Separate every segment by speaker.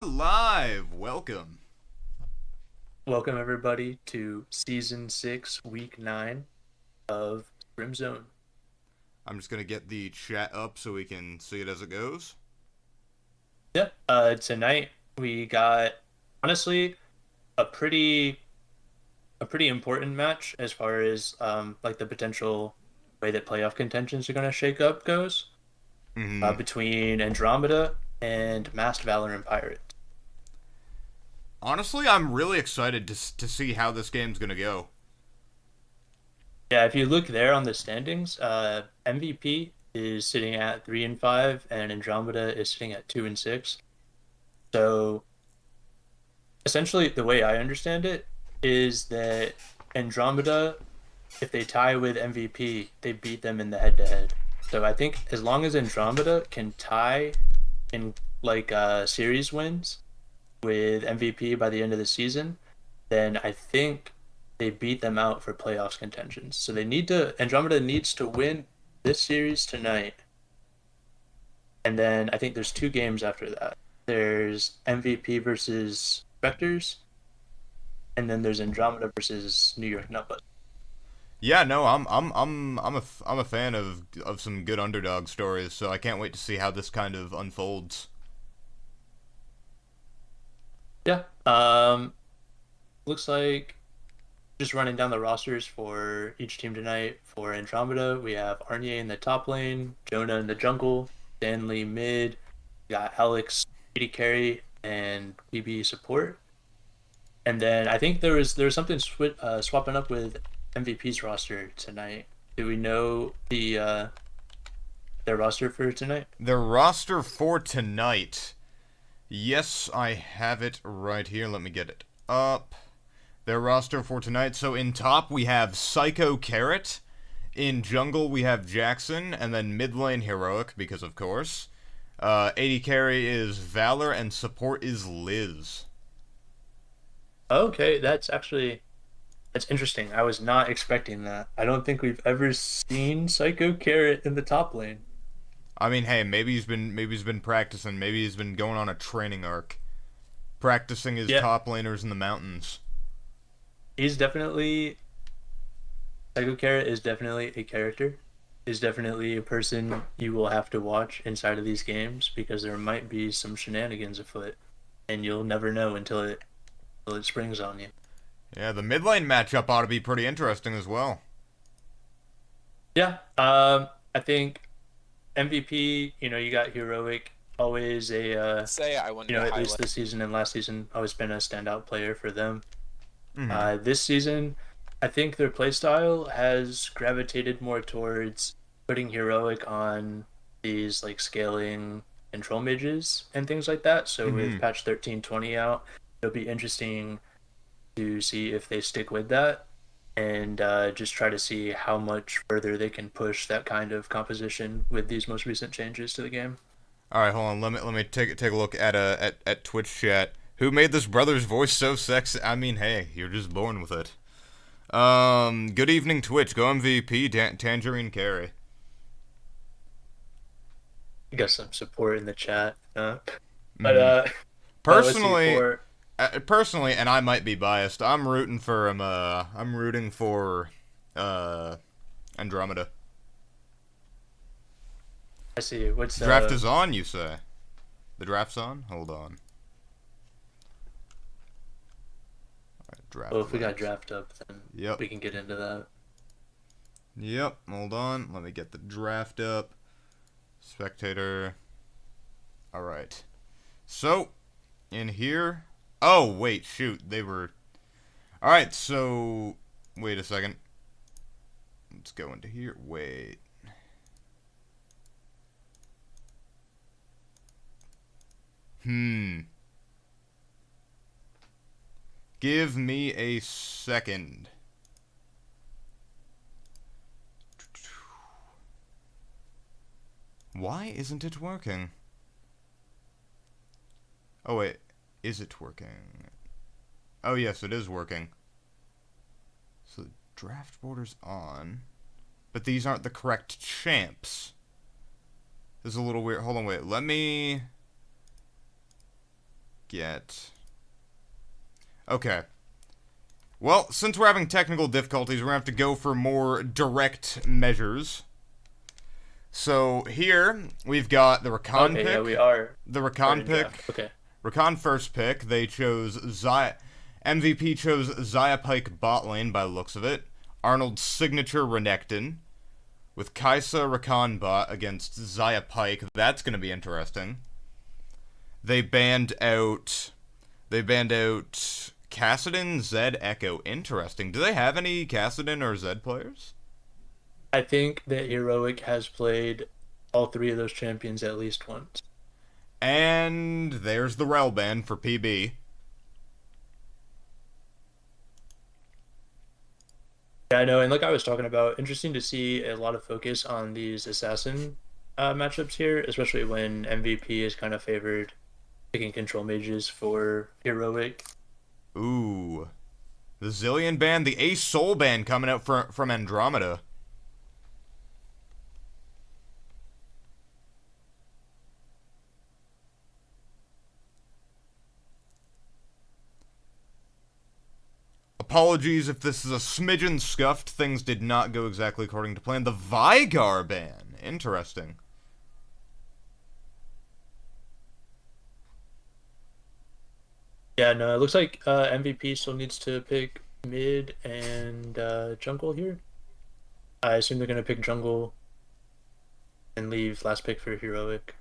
Speaker 1: Live, welcome.
Speaker 2: Welcome everybody to Season 6, Week 9 of Scrim Zone.
Speaker 1: I'm just gonna get the chat up so we can see it as it goes.
Speaker 2: Yeah, tonight we got honestly a pretty important match as far as like the potential way that playoff contentions are going to shake up goes
Speaker 1: hmm
Speaker 2: between Andromeda and Masked Valoran Pirates.
Speaker 1: Honestly, I'm really excited to see how this game's gonna go.
Speaker 2: Yeah, if you look there on the standings, MVP is sitting at 3-5 and Andromeda is sitting at 2-6. So essentially, the way I understand it is that Andromeda, if they tie with MVP, they beat them in the head-to-head. So I think as long as Andromeda can tie in like series wins with MVP by the end of the season, then I think they beat them out for playoffs contentions. So they need to Andromeda needs to win this series tonight, and then I think there's two games after that. There's MVP versus Spectres, and then there's Andromeda versus New York Nutbutt.
Speaker 1: Yeah, no, I'm a fan of some good underdog stories, so I can't wait to see how this kind of unfolds.
Speaker 2: Yeah. Looks like just running down the rosters for each team tonight. For Andromeda, we have Arnier in the top lane, Jonah in the jungle, Stanley mid, we got Alex, AD carry, and BB support. And then I think there was something swapping up with MVP's roster tonight. Do we know their roster for tonight?
Speaker 1: The roster for tonight. Yes, I have it right here. Let me get it up. Their roster for tonight. So in top we have Psycho Carrot. In jungle we have Jackson, and then mid lane Heroic, because of course. AD carry is Valor, and support is Liz.
Speaker 2: Okay, that's interesting. I was not expecting that. I don't think we've ever seen Psycho Carrot in the top lane.
Speaker 1: I mean, hey, maybe he's been practicing. Maybe he's been going on a training arc, practicing his
Speaker 2: Yeah,
Speaker 1: top laners in the mountains.
Speaker 2: he's definitely Psycho Carrot is definitely a character. Is definitely a person you will have to watch inside of these games because there might be some shenanigans afoot, and you'll never know until it springs on you.
Speaker 1: Yeah, the mid lane matchup ought to be pretty interesting as well.
Speaker 2: Yeah, I think MVP. You got Heroic, always a
Speaker 3: Say I wanted to
Speaker 2: at least
Speaker 3: highlight.
Speaker 2: this season and last season, always been a standout player for them.
Speaker 1: hmm
Speaker 2: This season, I think their playstyle has gravitated more towards putting heroic on these like scaling control mages and things like that. So with
Speaker 1: hmm
Speaker 2: patch 1320 out, it'll be interesting to see if they stick with that and just try to see how much further they can push that kind of composition with these most recent changes to the game.
Speaker 1: All right, hold on. Let me take a look at Twitch chat. Who made this brother's voice so sexy? I mean, hey, you're just born with it. Good evening, Twitch. Go MVP, Tangerine Carry.
Speaker 2: I got some support in the chat. But
Speaker 1: hmm
Speaker 2: let's see
Speaker 1: Personally,
Speaker 2: for
Speaker 1: personally, and I might be biased. I'm rooting for Andromeda.
Speaker 2: I see what's
Speaker 1: Draft is on, you say? The draft's on. Hold on. Draft
Speaker 2: well, if we got
Speaker 1: links.
Speaker 2: draft up, then
Speaker 1: Yep.
Speaker 2: we can get into that.
Speaker 1: Yep. Hold on. Let me get the draft up. Spectator. All right. So, in here. Oh wait, shoot. They were. All right. So, wait a second. Let's go into here. Wait. Hmm. Give me a second. Why isn't it working? Oh wait, is it working? Oh yes, it is working. So the draft border's on, but these aren't the correct champs. This is a little weird. Hold on, wait. Let me get... Okay. Well, since we're having technical difficulties, we're going to have to go for more direct measures. So here, we've got the Rakan pick.
Speaker 2: Yeah, we are.
Speaker 1: The Rakan pick.
Speaker 2: Okay.
Speaker 1: Rakan first pick. They chose MVP chose Xayah Pike bot lane by the looks of it. Arnold's signature Renekton. With Kai'Sa Rakan bot against Xayah Pike. That's going to be interesting. They banned out Kassadin, Zed, Echo. Interesting. Do they have any Kassadin or Zed players?
Speaker 2: I think that Heroic has played all three of those champions at least once.
Speaker 1: And there's the Rel ban for PB.
Speaker 2: Yeah, I know, and like I was talking about, interesting to see a lot of focus on these assassin matchups here, especially when MVP is kind of favored picking control mages for Heroic.
Speaker 1: Ooh. The Zillion ban, the Ace Soul ban coming out from Andromeda. Apologies if this is a smidgen scuffed. Things did not go exactly according to plan. The Vigar ban. Interesting.
Speaker 2: Yeah, no, it looks like MVP still needs to pick mid and jungle here. I assume they're going to pick jungle and leave last pick for Heroic.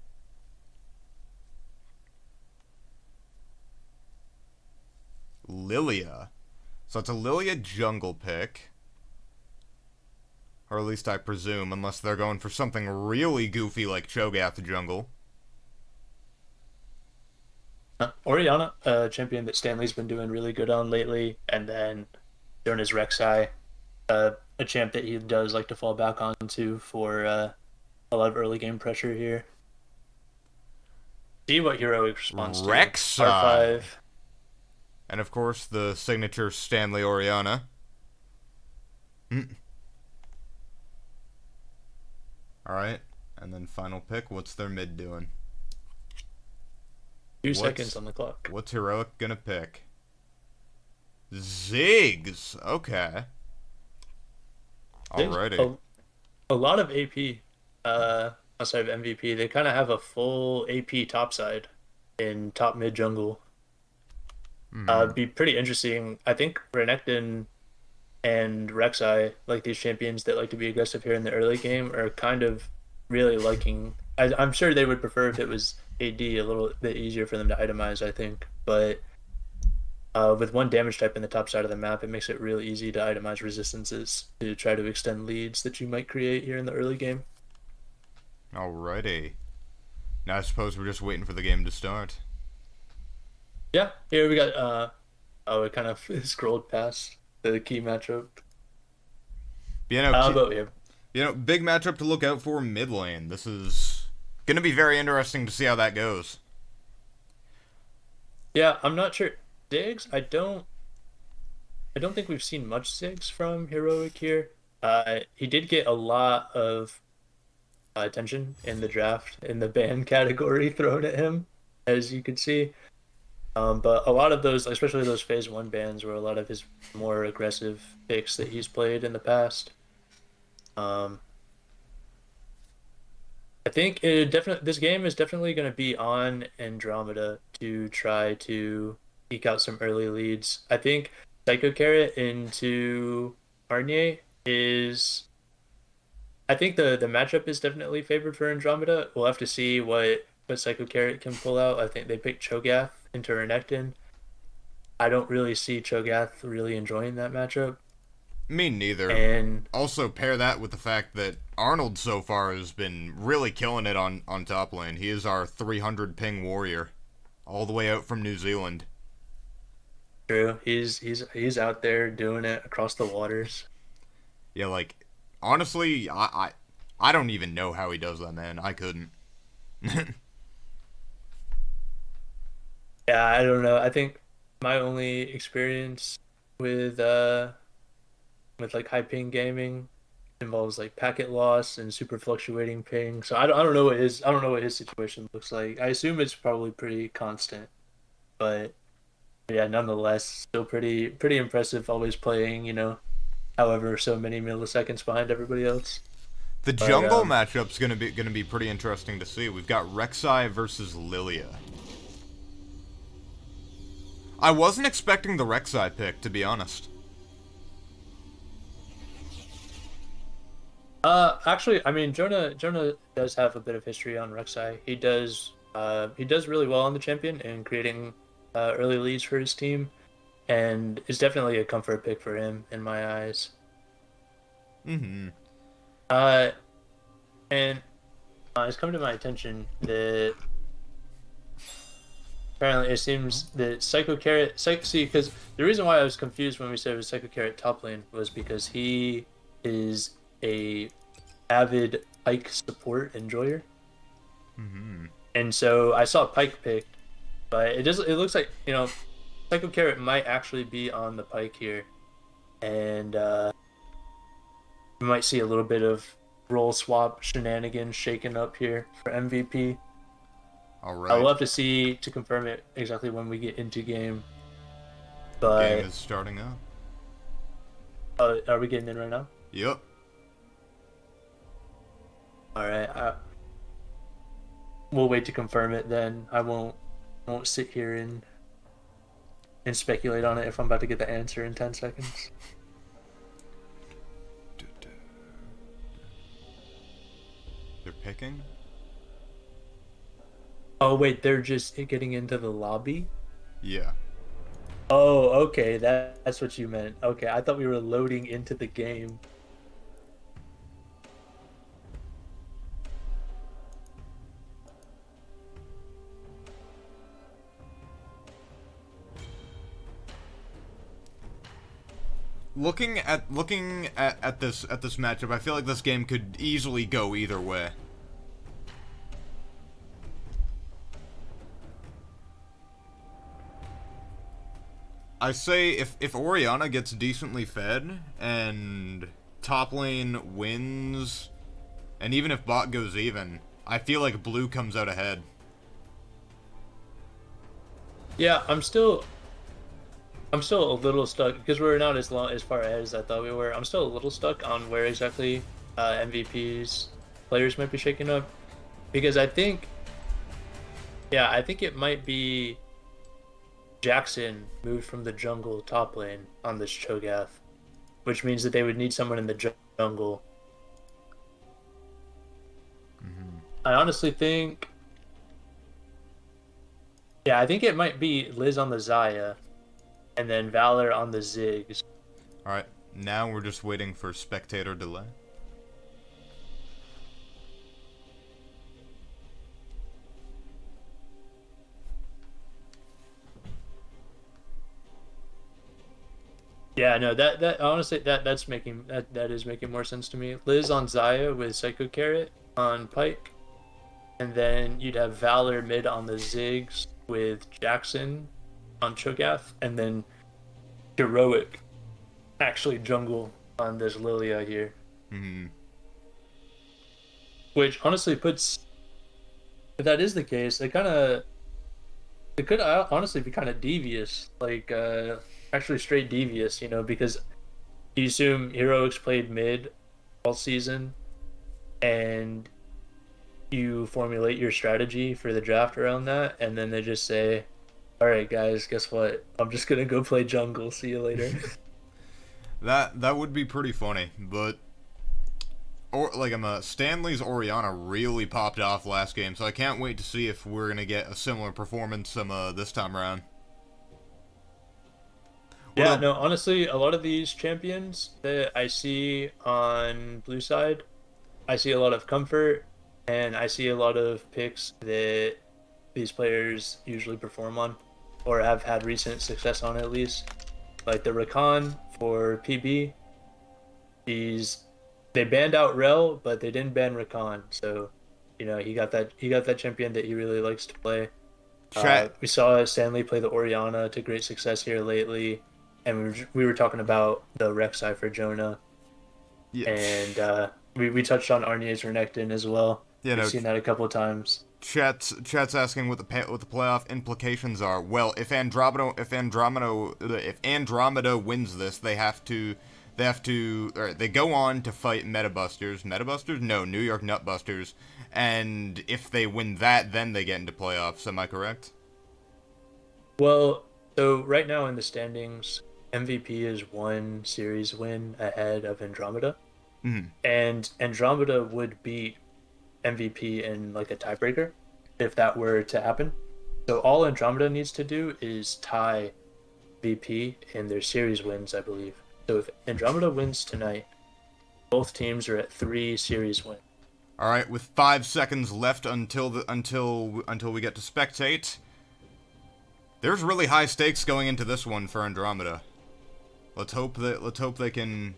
Speaker 1: Lilia. So it's a Lilia jungle pick. Or at least I presume, unless they're going for something really goofy like Cho'Gath jungle.
Speaker 2: Orianna, a champion that Stanley's been doing really good on lately, and then during his Rek'Sai, a champ that he does like to fall back onto for a lot of early game pressure here. See what Heroic responds to.
Speaker 1: Rek'Sai.
Speaker 2: R5.
Speaker 1: And of course, the signature Stanley Orianna. Alright, and then final pick. What's their mid doing?
Speaker 2: 2 seconds on the clock.
Speaker 1: What's Heroic gonna pick? Ziggs! Okay. Alrighty.
Speaker 2: A lot of AP outside of MVP. They kind of have a full AP topside in top mid jungle. Be pretty interesting. I think Renekton and Rek'Sai, like these champions that like to be aggressive here in the early game, are kind of really liking. I'm sure they would prefer if it was AD a little bit easier for them to itemize, I think. But with one damage type in the top side of the map, it makes it really easy to itemize resistances to try to extend leads that you might create here in the early game.
Speaker 1: Alrighty. Now I suppose we're just waiting for the game to start.
Speaker 2: Yeah, here we got, it kind of scrolled past the key matchup.
Speaker 1: Big matchup to look out for mid lane. This is going to be very interesting to see how that goes.
Speaker 2: Yeah, I'm not sure. Ziggs, I don't think we've seen much Ziggs from Heroic here. He did get a lot of attention in the draft in the ban category thrown at him, as you could see. But a lot of those, especially those phase 1 bans, were a lot of his more aggressive picks that he's played in the past. I think this game is definitely going to be on Andromeda to try to eke out some early leads. I think Psycho Carrot into Arnier is... I think the matchup is definitely favored for Andromeda. We'll have to see what Psycho Carrot can pull out. I think they picked Cho'Gath into Renekton. I don't really see Cho'Gath really enjoying that matchup.
Speaker 1: Me neither.
Speaker 2: And
Speaker 1: also pair that with the fact that Arnold so far has been really killing it on top lane. He is our 300 ping warrior, all the way out from New Zealand.
Speaker 2: True, he's out there doing it across the waters.
Speaker 1: Yeah, like honestly, I don't even know how he does that, man. I couldn't.
Speaker 2: Yeah, I don't know. I think my only experience with like high ping gaming involves like packet loss and super fluctuating ping. So I don't know what his situation looks like. I assume it's probably pretty constant. but yeah, nonetheless, still pretty impressive. Always playing, however so many milliseconds behind everybody else.
Speaker 1: The
Speaker 2: But
Speaker 1: jungle matchup's gonna be pretty interesting to see. We've got Rek'Sai versus Lilia. I wasn't expecting the Rek'Sai pick, to be honest.
Speaker 2: Actually, I mean, Jonah does have a bit of history on Rek'Sai. He does really well on the champion and creating early leads for his team, and is definitely a comfort pick for him in my eyes.
Speaker 1: Mm-hmm.
Speaker 2: Uh, and it's come to my attention that apparently it seems that Psycho Carrot, see, because the reason why I was confused when we said it was Psycho Carrot top lane was because he is a avid Pike support enjoyer.
Speaker 1: Mm-hmm.
Speaker 2: And so I saw Pike picked, but it looks like, Psycho Carrot might actually be on the Pike here. And we might see a little bit of role swap shenanigans shaken up here for MVP.
Speaker 1: All right.
Speaker 2: I will have to see to confirm it exactly when we get into game.
Speaker 1: Game
Speaker 2: But
Speaker 1: is starting up.
Speaker 2: are we getting in right now?
Speaker 1: Yep.
Speaker 2: All right. We'll wait to confirm it then. I won't sit here and speculate on it if I'm about to get the answer in 10 seconds.
Speaker 1: They're picking?
Speaker 2: Oh wait, they're just getting into the lobby?
Speaker 1: Yeah.
Speaker 2: Oh, okay, that's what you meant. Okay, I thought we were loading into the game.
Speaker 1: Looking at this matchup, I feel like this game could easily go either way. I say if Orianna gets decently fed and top lane wins, and even if bot goes even, I feel like blue comes out ahead.
Speaker 2: Yeah, I'm still a little stuck because we're not as far ahead as I thought we were. I'm still a little stuck on where exactly MVP's players might be shaking up, because I think it might be Jackson moved from the jungle top lane on this Cho'Gath, which means that they would need someone in the jungle.
Speaker 1: Mm-hmm.
Speaker 2: I honestly think, yeah, I think it might be Liz on the Xayah, and then Valor on the Ziggs.
Speaker 1: Alright, now we're just waiting for spectator delay.
Speaker 2: Yeah, no, that honestly that is making more sense to me. Liz on Xayah with Psycho Carrot on Pike, and then you'd have Valor mid on the Ziggs with Jackson on Cho'Gath, and then Heroic actually jungle on this Lilia here.
Speaker 1: Mm-hmm.
Speaker 2: Which honestly puts, if that is the case, it could honestly be kind of devious, like actually straight devious, because you assume Heroics played mid all season, and you formulate your strategy for the draft around that, and then they just say, all right, guys, guess what? I'm just gonna go play jungle. See you later.
Speaker 1: That would be pretty funny, but Stanley's Orianna really popped off last game, so I can't wait to see if we're gonna get a similar performance this time around.
Speaker 2: Yeah, no, honestly, a lot of these champions that I see on blue side, I see a lot of comfort, and I see a lot of picks that these players usually perform on, or have had recent success on at least. Like the Rakan for PB, they banned out Rel, but they didn't ban Rakan, so he got that champion that he really likes to play. We saw Stanley play the Orianna to great success here lately, and we were talking about the Rek'Sai for Jonah,
Speaker 1: Yeah.
Speaker 2: and we touched on Arnier's Renekton as well.
Speaker 1: Yeah,
Speaker 2: We've seen that a couple of times.
Speaker 1: Chat's asking what the playoff implications are. Well, if Andromeda wins this, they go on to fight Metabusters? No, New York Nutbusters. And if they win that, then they get into playoffs. Am I correct?
Speaker 2: Well, so right now in the standings, MVP is 1 series win ahead of Andromeda.
Speaker 1: Mm-hmm.
Speaker 2: And Andromeda would beat MVP in like a tiebreaker if that were to happen. So all Andromeda needs to do is tie VP in their series wins, I believe. So if Andromeda wins tonight, both teams are at 3 series wins.
Speaker 1: All right, with 5 seconds left until we get to spectate. There's really high stakes going into this one for Andromeda. Let's hope they can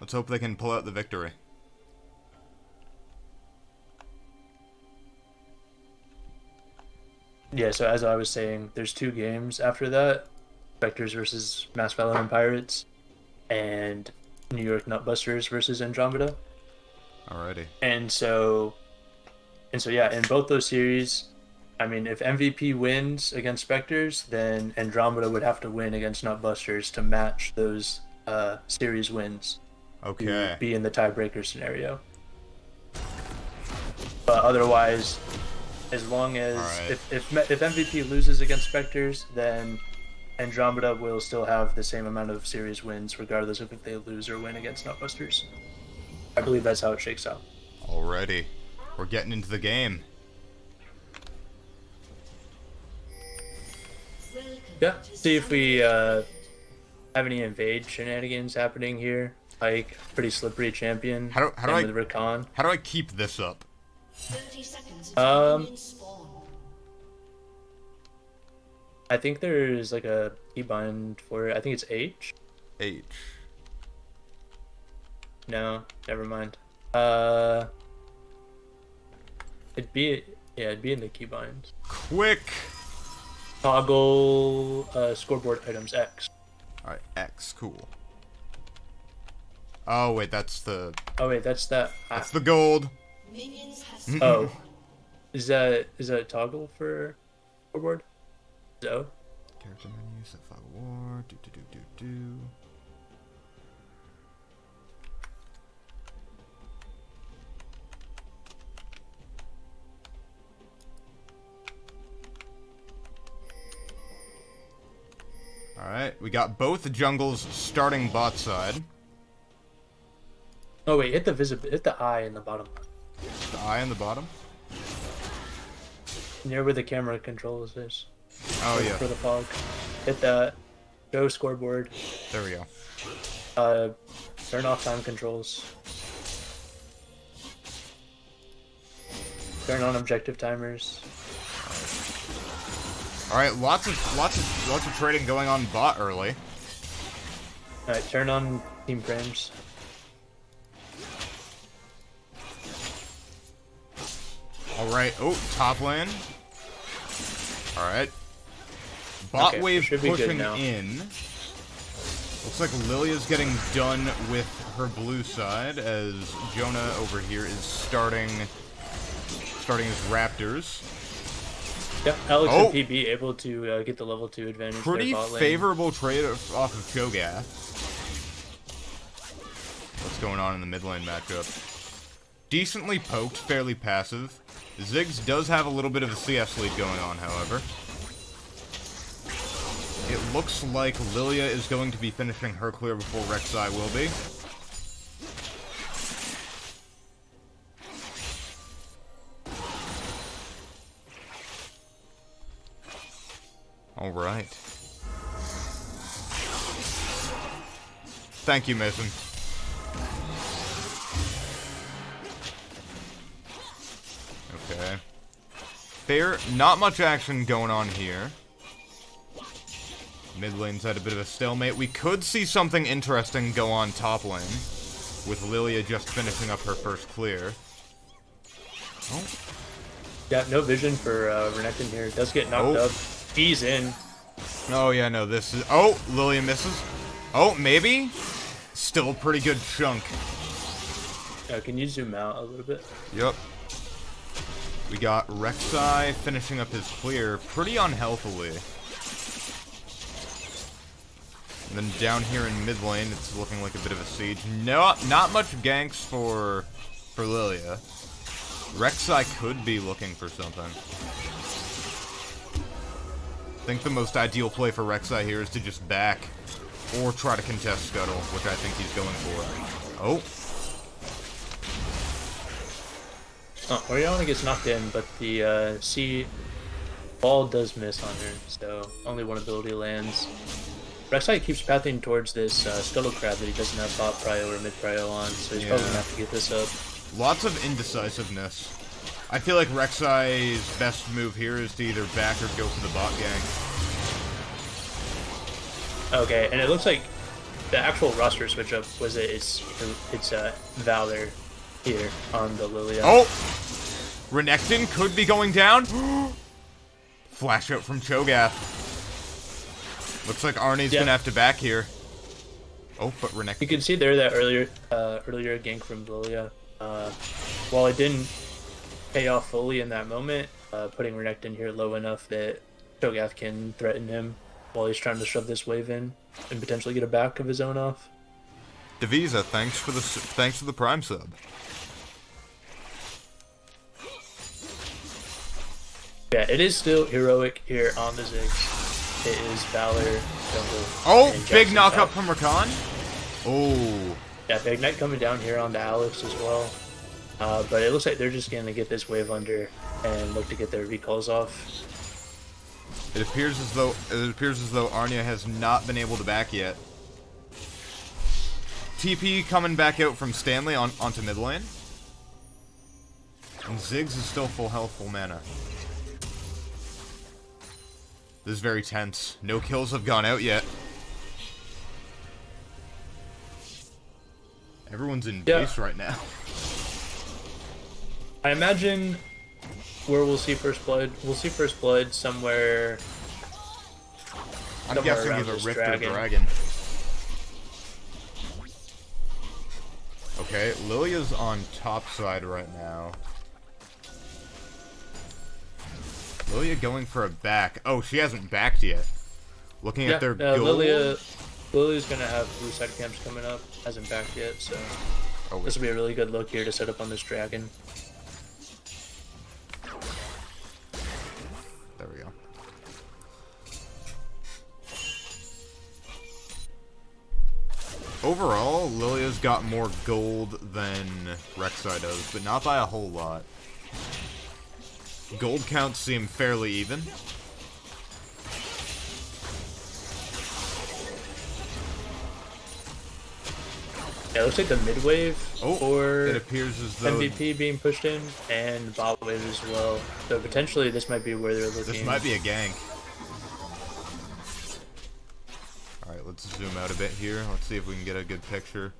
Speaker 1: pull out the victory.
Speaker 2: Yeah, so as I was saying, there's 2 games after that. Spectres versus Mass Valoran Pirates, and New York Nutbusters versus Andromeda.
Speaker 1: Alrighty.
Speaker 2: And so yeah, in both those series, I mean, if MVP wins against Spectres, then Andromeda would have to win against Nutbusters to match those series wins.
Speaker 1: Okay.
Speaker 2: To be in the tiebreaker scenario. But otherwise, as long as if MVP loses against Spectres, then Andromeda will still have the same amount of series wins, regardless of if they lose or win against Nutbusters. I believe that's how it shakes out.
Speaker 1: Alrighty. We're getting into the game.
Speaker 2: Yeah, see if we have any invade shenanigans happening here. Ike, pretty slippery champion.
Speaker 1: How do I
Speaker 2: with Rakan.
Speaker 1: How do I keep this up?
Speaker 3: 30 seconds until minions spawn.
Speaker 2: I think there's like a keybind for it. I think it's H.
Speaker 1: H.
Speaker 2: No, never mind. It'd be in the keybind.
Speaker 1: Quick.
Speaker 2: Toggle scoreboard items X.
Speaker 1: Alright, X, cool. Oh wait, that's the.
Speaker 2: Oh wait, that's that.
Speaker 1: That's the gold.
Speaker 3: Minions has
Speaker 2: Oh, is that a toggle for scoreboard? So.
Speaker 1: Character menu, set file war. Do. Alright, we got both jungles starting bot side.
Speaker 2: Oh wait, hit the eye in the bottom.
Speaker 1: The eye on the bottom?
Speaker 2: Near where the camera controls is.
Speaker 1: Oh yeah.
Speaker 2: For the fog. Hit that. Go scoreboard.
Speaker 1: There we go.
Speaker 2: Turn off time controls. Turn on objective timers.
Speaker 1: Alright, lots of trading going on bot early.
Speaker 2: Alright, turn on team frames.
Speaker 1: Alright, oh, top lane. Alright. Bot
Speaker 2: Okay,
Speaker 1: wave
Speaker 2: should be good
Speaker 1: pushing
Speaker 2: now.
Speaker 1: in. Looks like Lilia's getting done with her blue side as Jonah over here is starting his Raptors.
Speaker 2: Yeah, Alex
Speaker 1: Oh.
Speaker 2: and PB able to get the level 2 advantage.
Speaker 1: Pretty
Speaker 2: their bot lane.
Speaker 1: favorable trade off of Cho'Gath. What's going on in the mid lane matchup? Decently poked, fairly passive. Ziggs does have a little bit of a CS lead going on, however. It looks like Lilia is going to be finishing her clear before Rek'Sai will be. Alright. Thank you, Mason. Okay. Fair, not much action going on here. Mid lane's had a bit of a stalemate. We could see something interesting go on top lane, with Lilia just finishing up her first clear. Oh.
Speaker 2: Yeah, no vision for Renekton here. Does get knocked up. He's in.
Speaker 1: Oh, yeah, no, this is... Oh, Lilia misses. Oh, maybe? Still a pretty good chunk.
Speaker 2: Can you zoom out a little bit?
Speaker 1: Yep. We got Rek'Sai finishing up his clear pretty unhealthily. And then down here in mid lane, it's looking like a bit of a siege. No, not much ganks for Lilia. Rek'Sai could be looking for something. I think the most ideal play for Rek'Sai here is to just back or try to contest Scuttle, which I think he's going for. Oh.
Speaker 2: Oh, Oriana gets knocked in, but the C ball does miss on her, so only one ability lands. Rek'Sai keeps pathing towards this Scuttle Crab that he doesn't have bot prio or mid prio on, so he's probably gonna have to get this up.
Speaker 1: Lots of indecisiveness. I feel like Rek'Sai's best move here is to either back or go for the bot gang.
Speaker 2: Okay, and it looks like the actual roster switch up was it's Valor here on the Lilia.
Speaker 1: Oh! Renekton could be going down. Flash out from Cho'Gath. Looks like Arnie's gonna have to back here. Oh, but Renekton.
Speaker 2: You can see there that earlier gank from Lilia. While it didn't pay off fully in that moment, putting Renekton here low enough that Cho'Gath can threaten him while he's trying to shove this wave in and potentially get a back of his own off.
Speaker 1: Divisa, thanks for the Prime sub.
Speaker 2: Yeah, it is still heroic here on the Ziggs. It is Valor, jungle.
Speaker 1: Oh,
Speaker 2: and
Speaker 1: big
Speaker 2: Jackson
Speaker 1: knock up
Speaker 2: top.
Speaker 1: from Rakan. Oh.
Speaker 2: Yeah, Big Knight coming down here onto Alex as well. But it looks like they're just going to get this wave under and look to get their recalls off.
Speaker 1: It appears as though Arnia has not been able to back yet. TP coming back out from Stanley onto mid lane. And Ziggs is still full health, full mana. This is very tense. No kills have gone out yet. Everyone's in base right now.
Speaker 2: I imagine where we'll see first blood somewhere.
Speaker 1: I'm guessing
Speaker 2: around
Speaker 1: either
Speaker 2: this
Speaker 1: Rift
Speaker 2: dragon.
Speaker 1: or Dragon. Okay, Lilia's on top side right now. Lilia going for a back. Oh, she hasn't backed yet. Looking at their goal.
Speaker 2: Lilia's gonna have blue side camps coming up. Hasn't backed yet, so this will be a really good look here to set up on this dragon.
Speaker 1: There we go. Overall, Lilia's got more gold than Rek'Sai does, but not by a whole lot. Gold counts seem fairly even.
Speaker 2: Yeah, it looks like the mid wave for
Speaker 1: it appears as though
Speaker 2: MVP being pushed in, and bot wave as well. So potentially this might be where they're looking.
Speaker 1: this might be a gank. Alright, let's zoom out a bit here. Let's see if we can get a good picture.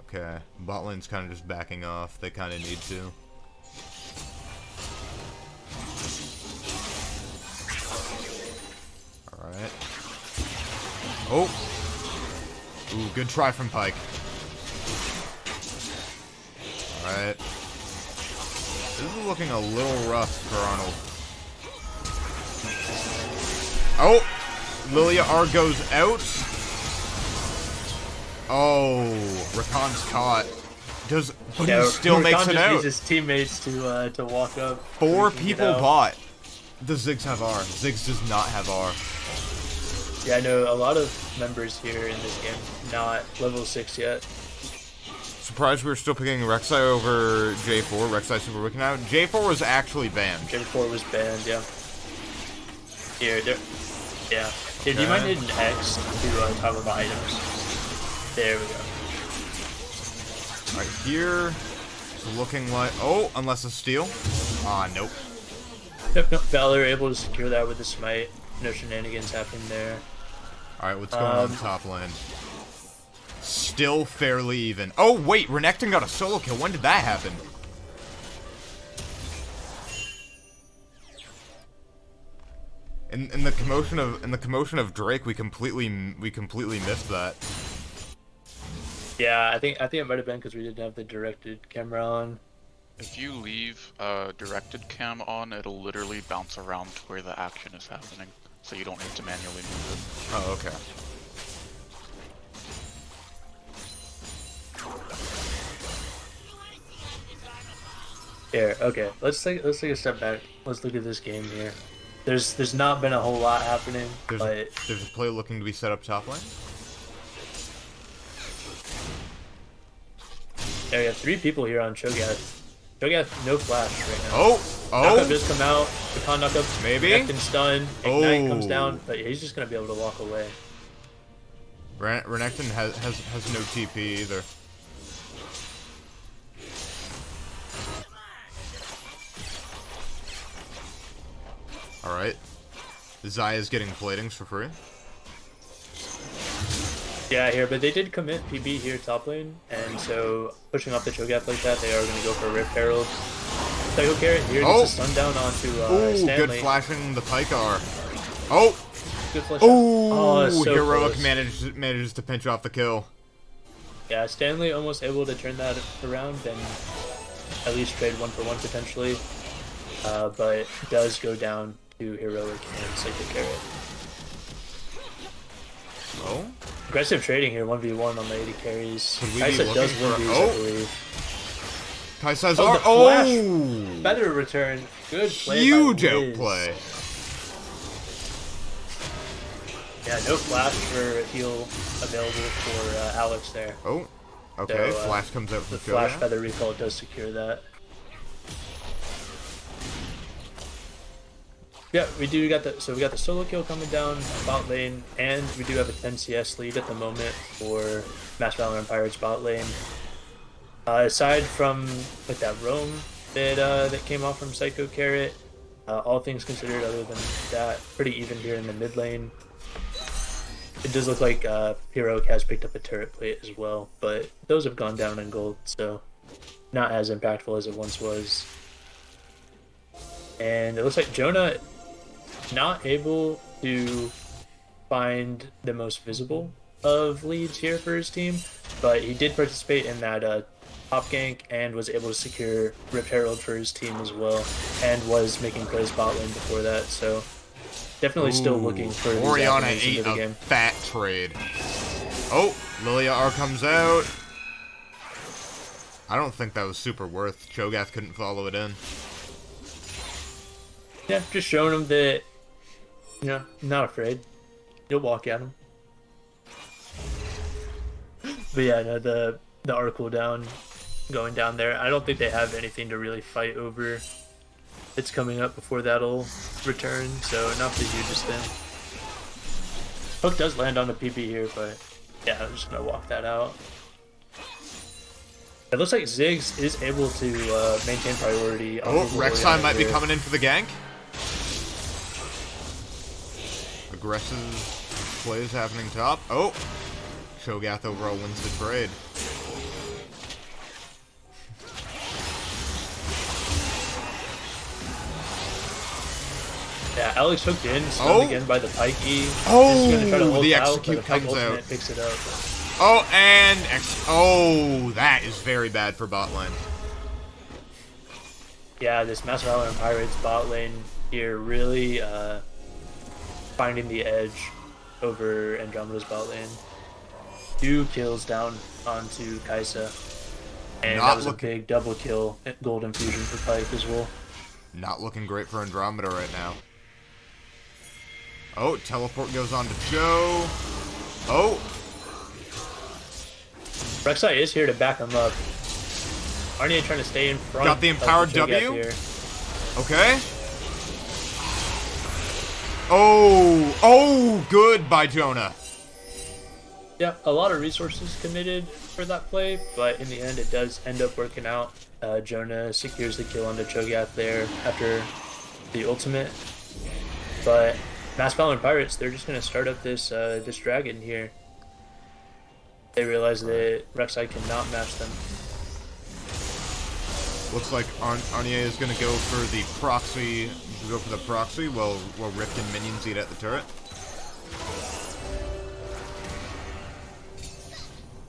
Speaker 1: Okay, bot lane's kind of just backing off. They kind of need to. Alright. Oh! Ooh, good try from Pyke. Alright. This is looking a little rough for Arnold. Oh! Lilia R goes out. Oh, Rakan's caught. But he still makes it out.
Speaker 2: Needs his teammates to walk up.
Speaker 1: 4 people bought. The Ziggs have R. Ziggs does not have R.
Speaker 2: Yeah, I know a lot of members here in this game not level 6 yet.
Speaker 1: Surprised we were still picking Rek'Sai over J4. Rek'Sai super wicked now. J4 was actually banned.
Speaker 2: J4 was banned, yeah. Here, there. Yeah. Here, do you mind hitting X to top of items? There we go.
Speaker 1: Right here, it's looking like... Oh, unless a steal. Ah, nope.
Speaker 2: Yep, nope. Valor able to secure that with the smite. No shenanigans happening there.
Speaker 1: Alright, what's going on top lane? Still fairly even. Oh, wait, Renekton got a solo kill. When did that happen? In the commotion of Drake, we completely missed that.
Speaker 2: Yeah, I think it might have been because we didn't have the directed camera on.
Speaker 4: If you leave directed cam on, it'll literally bounce around to where the action is happening, so you don't need to manually move
Speaker 1: Oh, okay.
Speaker 2: Here, okay. Let's take a step back. Let's look at this game here. There's not been a whole lot happening, but
Speaker 1: There's a play looking to be set up top lane.
Speaker 2: yeah, we have 3 people here on Cho'Gath. Cho'Gath, no flash right now.
Speaker 1: Oh!
Speaker 2: Knockup
Speaker 1: Oh!
Speaker 2: just come out. Baton knockup.
Speaker 1: Maybe?
Speaker 2: Connect and stun. Ignite comes
Speaker 1: Oh.
Speaker 2: down, but he's just gonna be able to walk away.
Speaker 1: Renekton has no TP either. Alright. Zaya's getting platings for free.
Speaker 2: Yeah, here, but they did commit PB here top lane, and so pushing off the Cho'Gath like that, they are gonna go for Rift Herald. Psycho Carrot here gets a stun down onto
Speaker 1: Ooh,
Speaker 2: Stanley.
Speaker 1: good flashing the Pykar. Oh!
Speaker 2: Good flash.
Speaker 1: Ooh!
Speaker 2: Oh, so
Speaker 1: Heroic
Speaker 2: close.
Speaker 1: manages to pinch off the kill.
Speaker 2: Yeah, Stanley almost able to turn that around and at least trade 1-for-1 potentially, but does go down to Heroic and Psycho Carrot.
Speaker 1: Oh?
Speaker 2: Aggressive trading here, 1v1 on the 80 carries.
Speaker 1: Could we be
Speaker 2: Kaisa
Speaker 1: looking
Speaker 2: does win
Speaker 1: for-
Speaker 2: these,
Speaker 1: oh.
Speaker 2: I believe.
Speaker 1: Kai'Sa's
Speaker 2: Oh, the
Speaker 1: oh!
Speaker 2: Better return. Good play.
Speaker 1: Huge
Speaker 2: by Wiz.
Speaker 1: outplay.
Speaker 2: Yeah, no flash for heal available for Alex there.
Speaker 1: Oh, okay.
Speaker 2: So,
Speaker 1: Flash comes out
Speaker 2: The
Speaker 1: from
Speaker 2: flash
Speaker 1: Cho'Gath.
Speaker 2: feather recall does secure that. Yeah, we got the solo kill coming down bot lane, and we do have a 10 CS lead at the moment for Valoran Pirates bot lane. Aside from like that roam that came off from Psycho Carrot, all things considered, other than that, pretty even here in the mid lane. It does look like Heroic has picked up a turret plate as well, but those have gone down in gold, so not as impactful as it once was. And it looks like Jonah not able to find the most visible of leads here for his team, but he did participate in that top gank and was able to secure Rift Herald for his team as well, and was making plays bot lane before that, so definitely still looking for these
Speaker 1: Oriana
Speaker 2: avenues into
Speaker 1: ate
Speaker 2: the
Speaker 1: a
Speaker 2: game.
Speaker 1: fat trade. Oh, Lilia R comes out. I don't think that was super worth. Cho'Gath couldn't follow it in.
Speaker 2: Yeah, just showing him that, you know, not afraid. You'll walk at him. But yeah, no, the R cooldown going down there. I don't think they have anything to really fight over. It's coming up before that'll return, so not the hugest thing. Hook does land on a PP here, but yeah, I'm just gonna walk that out. It looks like Ziggs is able to maintain priority. On
Speaker 1: Oh,
Speaker 2: the
Speaker 1: Rek'Sai
Speaker 2: Oriana
Speaker 1: might be
Speaker 2: here.
Speaker 1: coming in for the gank. Aggressive plays happening top. Oh, Cho'Gath overall wins the trade.
Speaker 2: Yeah, Alex hooked in, stunned
Speaker 1: Oh.
Speaker 2: again by the Pikey.
Speaker 1: Oh,
Speaker 2: He's gonna try to ult
Speaker 1: the
Speaker 2: out, but
Speaker 1: execute
Speaker 2: the Pike
Speaker 1: comes out.
Speaker 2: ultimate picks it up.
Speaker 1: Oh, and oh, that is very bad for bot lane.
Speaker 2: Yeah, this Master Valoran Pirates bot lane here really finding the edge over Andromeda's bot lane. 2 kills down onto Kaisa. And
Speaker 1: Not
Speaker 2: that was a
Speaker 1: looking-
Speaker 2: big double kill gold infusion for Pike as well.
Speaker 1: Not looking great for Andromeda right now. Oh, teleport goes on to Joe. Oh,
Speaker 2: Rek'Sai is here to back him up. Arnia trying to stay in front.
Speaker 1: Got the
Speaker 2: of
Speaker 1: empowered
Speaker 2: Cho'Gath
Speaker 1: W?
Speaker 2: here.
Speaker 1: okay. Oh, good by Jonah.
Speaker 2: Yeah, a lot of resources committed for that play, but in the end it does end up working out. Jonah secures the kill onto Cho'Gath there after the ultimate. But Mass Valoran Pirates, they're just going to start up this this dragon here. They realize that Rek'Sai cannot match them.
Speaker 1: Looks like Arnia is going to go for the proxy. While Rift and minions eat at the turret.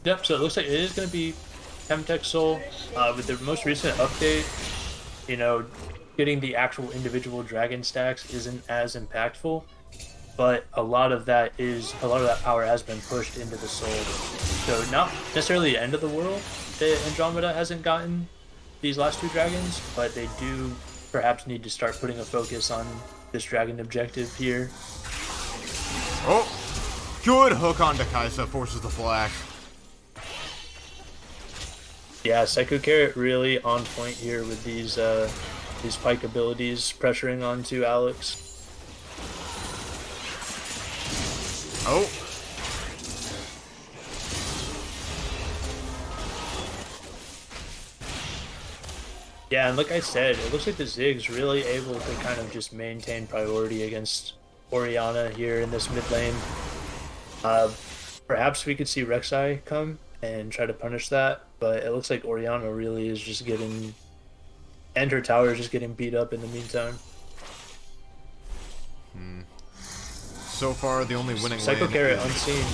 Speaker 2: Yep, so it looks like it is going to be Chemtech Soul. With the most recent update, you know, getting the actual individual dragon stacks isn't as impactful, but a lot of that power has been pushed into the soul. So not necessarily the end of the world that Andromeda hasn't gotten these last 2 dragons, but they do perhaps need to start putting a focus on this dragon objective here.
Speaker 1: Oh, good hook onto Kaisa, forces the flash.
Speaker 2: Yeah, Psycho Carrot really on point here with these Pike abilities pressuring onto Alex.
Speaker 1: Oh.
Speaker 2: Yeah, and like I said, it looks like the Zig's really able to kind of just maintain priority against Orianna here in this mid lane. Perhaps we could see Rek'Sai come and try to punish that, but it looks like Orianna really is just getting... and her tower is just getting beat up in the meantime.
Speaker 1: So far, the only winning
Speaker 2: Psycho
Speaker 1: lane
Speaker 2: Carrot
Speaker 1: is...
Speaker 2: unseen.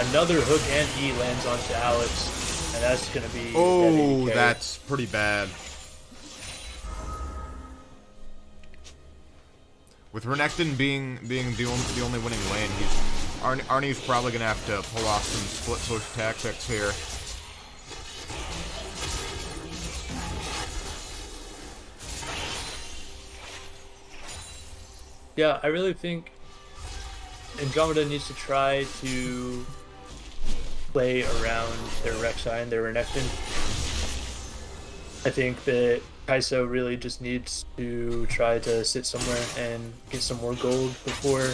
Speaker 2: Another hook and E lands onto Alex, and that's going to be...
Speaker 1: Oh, that's pretty bad. With Renekton being the only winning lane, Arnie's probably gonna have to pull off some split push tactics here.
Speaker 2: Yeah, I really think Andromeda needs to try to play around their Rek'Sai and their Renekton. I think that Kai'Sa really just needs to try to sit somewhere and get some more gold before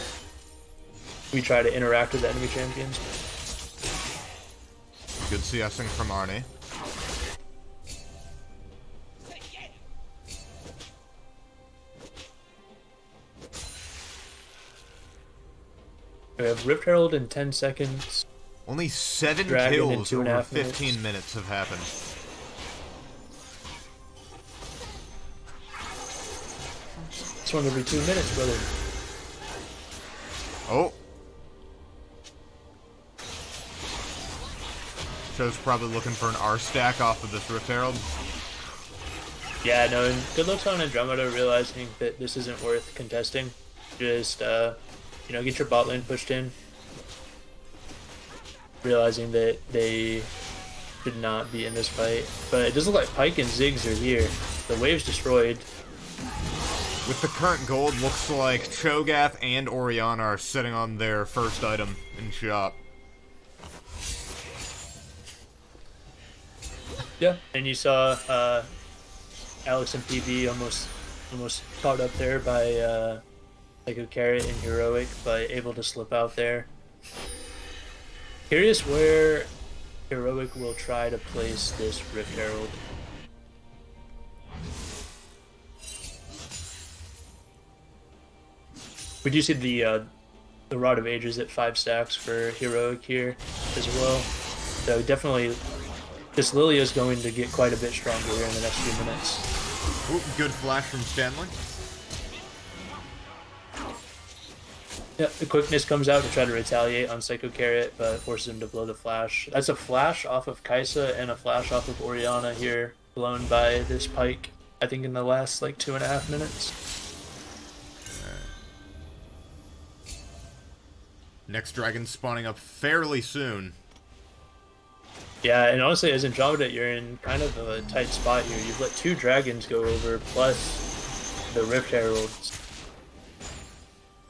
Speaker 2: we try to interact with the enemy champions.
Speaker 1: Good CSing from Arnie.
Speaker 2: We have Rift Herald in 10 seconds.
Speaker 1: Only 7
Speaker 2: Dragon in
Speaker 1: kills
Speaker 2: 2.5
Speaker 1: over 15
Speaker 2: minutes.
Speaker 1: minutes have happened.
Speaker 2: It's one every 2 minutes, brother.
Speaker 1: Oh. Show's probably looking for an R stack off of this Rift Herald.
Speaker 2: Yeah, no, and good luck on Andromeda realizing that this isn't worth contesting. Just, you know, get your bot lane pushed in. Realizing that they should not be in this fight. But it does look like Pyke and Ziggs are here. The wave's destroyed.
Speaker 1: With the current gold, looks like Cho'Gath and Orianna are sitting on their first item in shop.
Speaker 2: Yeah, and you saw Alex and PB almost caught up there by Psycho Carrot and Heroic, but able to slip out there. Curious where Heroic will try to place this Rift Herald. We do see the Rod of Ages at 5 stacks for Heroic here as well. So definitely, this Lilia is going to get quite a bit stronger here in the next few minutes.
Speaker 1: Ooh, good flash from Stanley.
Speaker 2: Yeah, the quickness comes out to try to retaliate on Psycho Carrot, but forces him to blow the flash. That's a flash off of Kai'Sa and a flash off of Orianna here, blown by this Pyke, I think in the last like 2.5 minutes.
Speaker 1: Next dragon spawning up fairly soon.
Speaker 2: Yeah, and honestly, as Andromeda, you're in kind of a tight spot here. You've let 2 dragons go over, plus the Rift Heralds.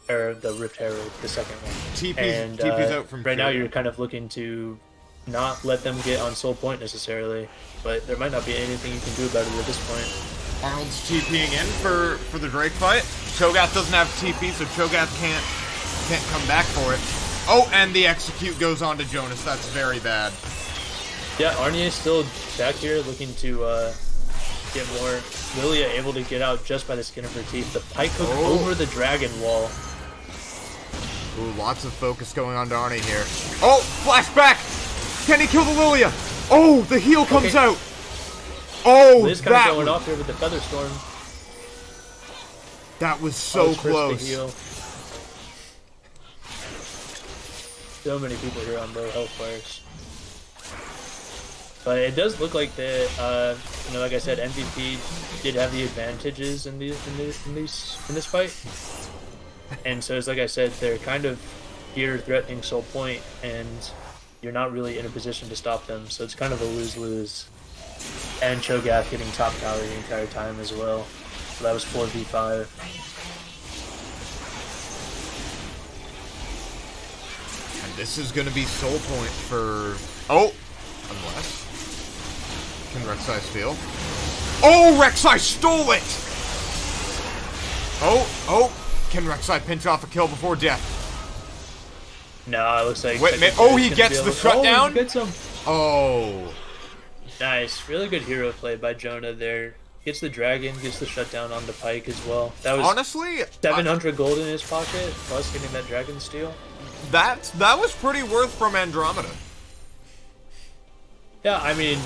Speaker 2: Or the Rift Herald, the second one.
Speaker 1: TP's out from
Speaker 2: right now
Speaker 1: Trigger.
Speaker 2: you're kind of looking to not let them get on Soul Point necessarily, but there might not be anything you can do about it at this point.
Speaker 1: Arnold's TPing in for the Drake fight. Cho'Gath doesn't have TP, so Cho'Gath can't come back for it. Oh, and the execute goes on to Jonas. That's very bad.
Speaker 2: Yeah, Arnie is still back here looking to get more. Lilia able to get out just by the skin of her teeth. The Pyke hook over the dragon wall.
Speaker 1: Ooh, lots of focus going on to Arnie here. Oh, flashback! Can he kill the Lilia? Oh, the heal comes out. Oh,
Speaker 2: Liz kind of going off here with the Feather Storm.
Speaker 1: That was so close.
Speaker 2: Heal. So many people here on low health bars. But it does look like the, you know, like I said, MVP did have the advantages in this fight, and so it's like I said, they're kind of here threatening Soul Point, and you're not really in a position to stop them, so it's kind of a lose-lose. And Cho'Gath getting top tower the entire time as well. So that was 4v5.
Speaker 1: And this is going to be Soul Point for... Oh! Unless... Can Rek'Sai steal? Oh! Rek'Sai stole it! Oh! Can Rek'Sai pinch off a kill before death?
Speaker 2: No, it looks like...
Speaker 1: Wait, oh, he gets the shutdown?
Speaker 2: Oh, he gets him!
Speaker 1: Oh...
Speaker 2: Nice. Really good hero play by Jonah there. Gets the dragon, gets the shutdown on the Pike as well. That was
Speaker 1: honestly
Speaker 2: 700 gold in his pocket, plus getting that dragon steal.
Speaker 1: That was pretty worth from Andromeda.
Speaker 2: Yeah, I mean,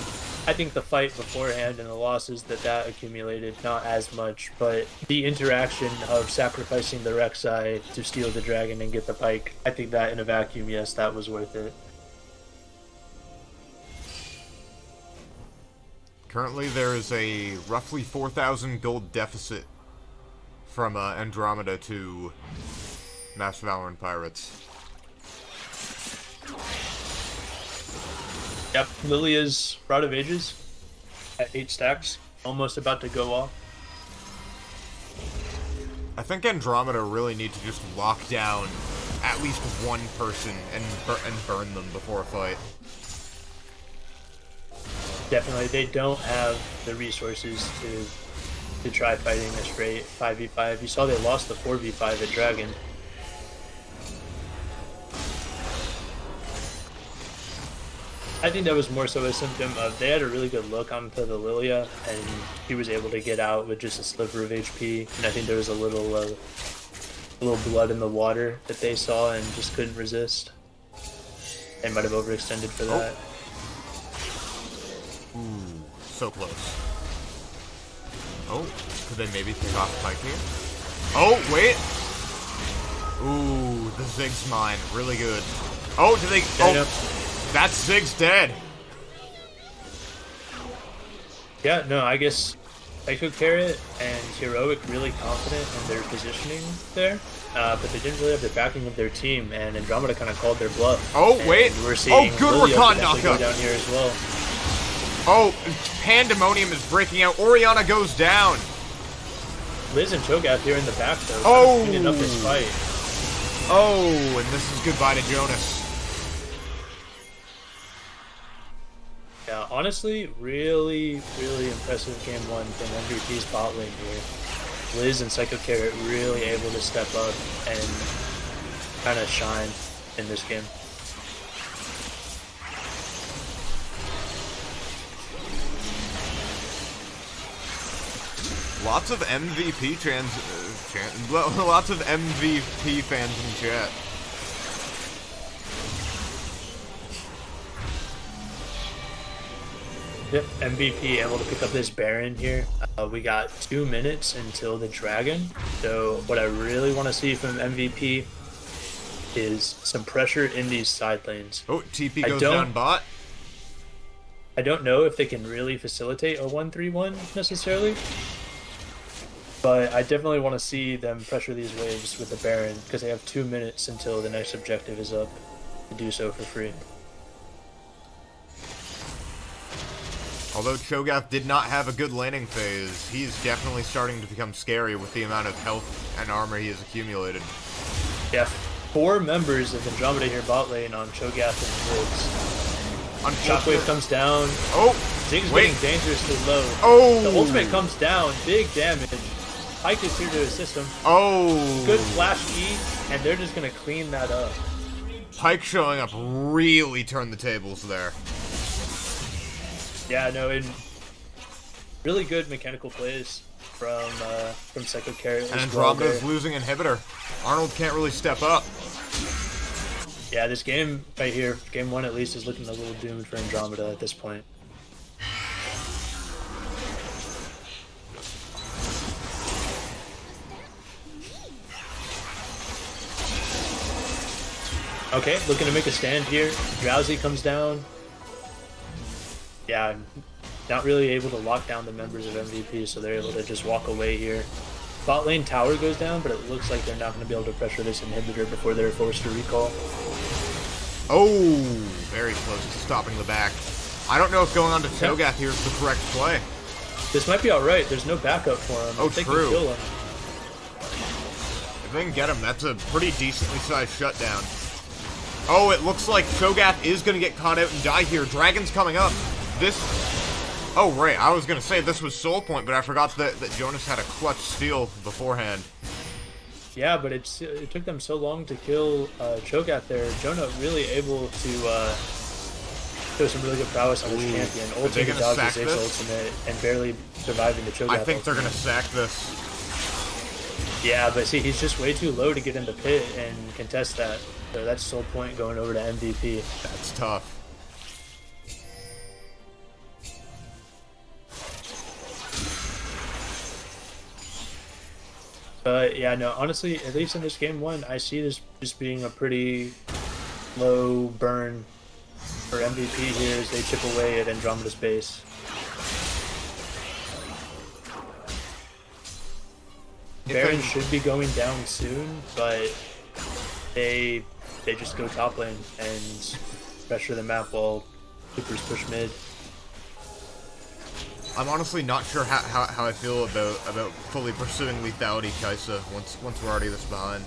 Speaker 2: I think the fight beforehand and the losses that accumulated, not as much, but the interaction of sacrificing the Rek'Sai to steal the dragon and get the Pike, I think that in a vacuum, yes, that was worth it.
Speaker 1: Currently, there is a roughly 4,000 gold deficit from Andromeda to Master Valoran Pirates.
Speaker 2: Yep, Lilia's Rod of Ages at 8 stacks, almost about to go off.
Speaker 1: I think Andromeda really need to just lock down at least one person and burn them before a fight.
Speaker 2: Definitely, they don't have the resources to try fighting a straight 5v5. You saw they lost the 4v5 at Dragon. I think that was more so a symptom of they had a really good look onto the Lilia, and he was able to get out with just a sliver of HP. And I think there was a little blood in the water that they saw and just couldn't resist. They might have overextended for that.
Speaker 1: Ooh, so close. Oh, could they maybe pick off Pike here? Oh, wait! Ooh, the Zig's mine, really good. Oh, do they... Oh, that Zig's dead!
Speaker 2: Yeah, no, I guess Psycho Carrot and Heroic really confident in their positioning there, but they didn't really have the backing of their team, and Andromeda kind of called their bluff.
Speaker 1: Oh, wait!
Speaker 2: We're seeing
Speaker 1: good
Speaker 2: Lilia
Speaker 1: Rakan
Speaker 2: potentially
Speaker 1: knockup!
Speaker 2: go down here as well.
Speaker 1: Oh, Pandemonium is breaking out. Orianna goes down.
Speaker 2: Liz and Cho'Gath here in the back, though,
Speaker 1: Oh!
Speaker 2: cleaning up this fight.
Speaker 1: Oh, and this is goodbye to Jonas.
Speaker 2: Yeah, honestly, really, really impressive game one from MVP's bot lane here. Liz and Psycho Carrot really able to step up and kind of shine in this game.
Speaker 1: Lots of MVP lots of MVP fans in chat.
Speaker 2: Yep, MVP able to pick up this Baron here. We got 2 minutes until the Dragon. So what I really want to see from MVP is some pressure in these side lanes.
Speaker 1: Oh, TP goes down bot.
Speaker 2: I don't know if they can really facilitate a 1-3-1 necessarily, but I definitely want to see them pressure these waves with the Baron because they have 2 minutes until the next objective is up to do so for free.
Speaker 1: Although Cho'Gath did not have a good landing phase, he's definitely starting to become scary with the amount of health and armor he has accumulated.
Speaker 2: Yeah, 4 members of Andromeda here bot lane on Cho'Gath and Ziggs. Shockwave comes down.
Speaker 1: Oh!
Speaker 2: Ziggs getting dangerously low.
Speaker 1: Oh!
Speaker 2: The ultimate comes down. Big damage. Pike is here to assist him.
Speaker 1: Oh!
Speaker 2: Good flash E, and they're just going to clean that up.
Speaker 1: Pike showing up really turned the tables there.
Speaker 2: Yeah, no, and really good mechanical plays from Psycho Carrot.
Speaker 1: And Andromeda's losing inhibitor. Arnold can't really step up.
Speaker 2: Yeah, this game right here, game 1 at least, is looking a little doomed for Andromeda at this point. Okay, looking to make a stand here. Drowsy comes down. yeah, not really able to lock down the members of MVP, so they're able to just walk away here. Bot lane tower goes down, but it looks like they're not going to be able to pressure this inhibitor before they're forced to recall.
Speaker 1: Oh, very close to stopping the back. I don't know if going on to Cho'Gath here is the correct play.
Speaker 2: This might be alright. There's no backup for him.
Speaker 1: Oh,
Speaker 2: if they
Speaker 1: true.
Speaker 2: can kill him.
Speaker 1: If they can get him, that's a pretty decently sized shutdown. Oh, it looks like Cho'Gath is going to get caught out and die here. Dragon's coming up. This... Oh, right. I was going to say this was Soul Point, but I forgot that Jonas had a clutch steal beforehand.
Speaker 2: Yeah, but it took them so long to kill Cho'Gath there. Jonah really able to show some really good prowess on his champion. Ulting to dodge his Ziggs ultimate and barely surviving the Cho'Gath
Speaker 1: I think
Speaker 2: ultimate.
Speaker 1: they're going to sack this.
Speaker 2: Yeah, but see, he's just way too low to get in the pit and contest that. So that's Soul Point going over to MVP.
Speaker 1: That's tough.
Speaker 2: But yeah, no, honestly, at least in this game one, I see this just being a pretty low burn for MVP here as they chip away at Andromeda's base. Baron should be going down soon, but they just go top lane and pressure the map while Supers push mid.
Speaker 1: I'm honestly not sure how I feel about fully pursuing lethality Kaisa once we're already this behind.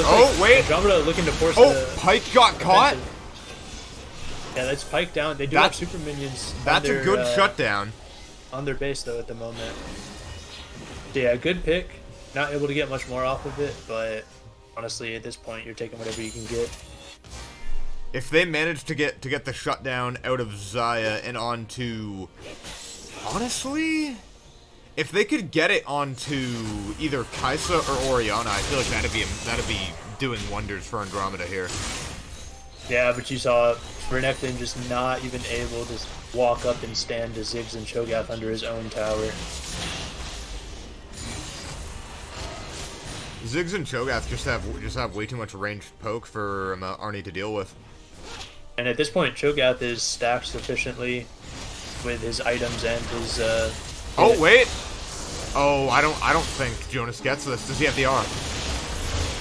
Speaker 2: Oh,
Speaker 1: wait!
Speaker 2: Andromeda looking to force
Speaker 1: Pike got caught?
Speaker 2: Yeah, that's Pike down. They do have super minions.
Speaker 1: That's a good shutdown.
Speaker 2: On their base, though, at the moment. Yeah, good pick. Not able to get much more off of it, but honestly, at this point, you're taking whatever you can get.
Speaker 1: If they manage to get the shutdown out of Xayah and onto... Honestly... If they could get it onto either Kaisa or Orianna, I feel like that'd be doing wonders for Andromeda here.
Speaker 2: Yeah, but you saw Renekton just not even able to walk up and stand to Ziggs and Cho'Gath under his own tower.
Speaker 1: Ziggs and Cho'Gath just have way too much ranged poke for Arnie to deal with.
Speaker 2: And at this point, Cho'Gath is stacked sufficiently with his items and his
Speaker 1: Oh wait! Oh, I don't think Jonas gets this. Does he have the R?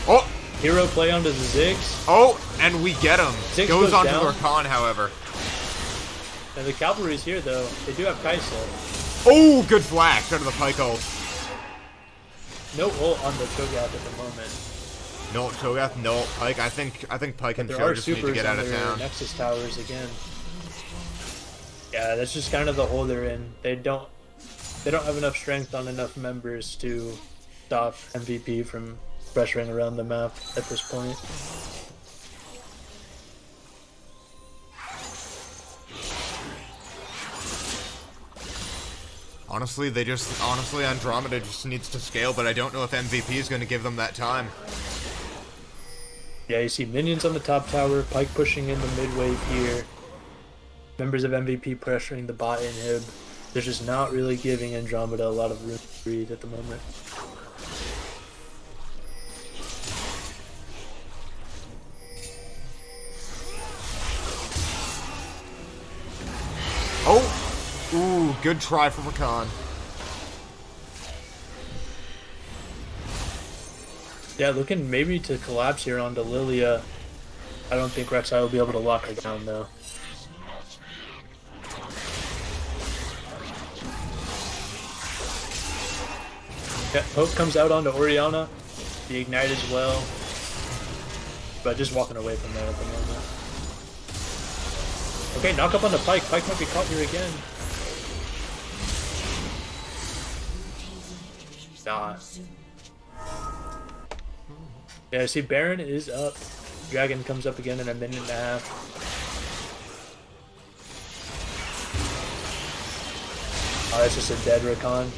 Speaker 1: Oh!
Speaker 2: Hero play onto the Ziggs.
Speaker 1: Oh, and we get him.
Speaker 2: Ziggs
Speaker 1: goes onto
Speaker 2: down.
Speaker 1: Rakan, however.
Speaker 2: And the cavalry's here though. They do have Kaisa.
Speaker 1: Oh, good flash out of the Pike ult.
Speaker 2: No ult on the Cho'Gath at the moment.
Speaker 1: No Cho'Gath, no Pike. I think Pike and Cho just need to get out of town.
Speaker 2: Nexus towers again. Yeah, that's just kind of the hole they're in. They don't have enough strength on enough members to stop MVP from pressuring around the map at this point.
Speaker 1: Honestly, Andromeda just needs to scale, but I don't know if MVP is going to give them that time.
Speaker 2: Yeah, you see minions on the top tower, Pike pushing in the mid wave here. Members of MVP pressuring the bot inhib. They're just not really giving Andromeda a lot of room to breathe at the moment.
Speaker 1: Oh! Ooh, good try from Rakan.
Speaker 2: Yeah, looking maybe to collapse here onto Lilia. I don't think Rek'Sai will be able to lock her down though. Yeah, Poke comes out onto Orianna. The Ignite as well. But just walking away from there at the moment. Okay, knock up on the Pike. Pike might be caught here again. Nah. Yeah, see, Baron is up. Dragon comes up again in a minute and a half. Oh, that's just a dead Rakan.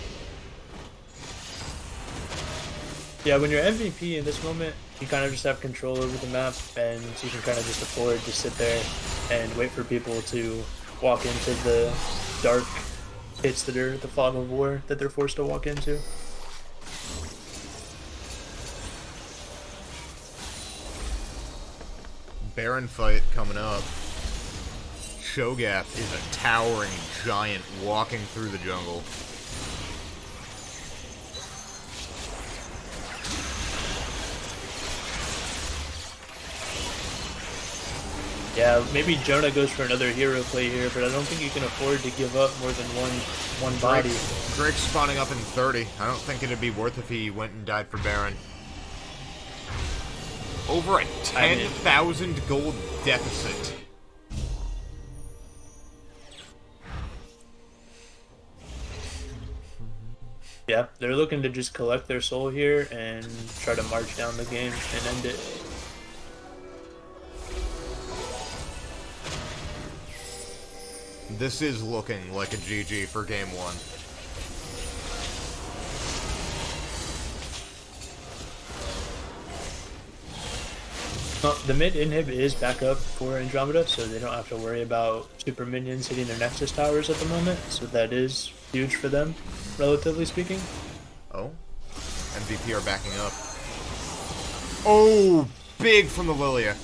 Speaker 2: Yeah, when you're MVP in this moment, you kind of just have control over the map, and you can kind of just afford to sit there and wait for people to walk into the dark pits that are the fog of war that they're forced to walk into.
Speaker 1: Baron fight coming up. Cho'Gath is a towering giant walking through the jungle.
Speaker 2: Yeah, maybe Jonah goes for another hero play here, but I don't think you can afford to give up more than one body.
Speaker 1: Drake's spawning up in 30. I don't think it'd be worth if he went and died for Baron. Over a 10,000 gold deficit.
Speaker 2: Yeah, they're looking to just collect their soul here and try to march down the game and end it.
Speaker 1: This is looking like a GG for game 1.
Speaker 2: The mid inhib is back up for Andromeda, so they don't have to worry about super minions hitting their Nexus towers at the moment, so that is huge for them, relatively speaking.
Speaker 1: Oh, MVP are backing up. Oh, big from the Lilia.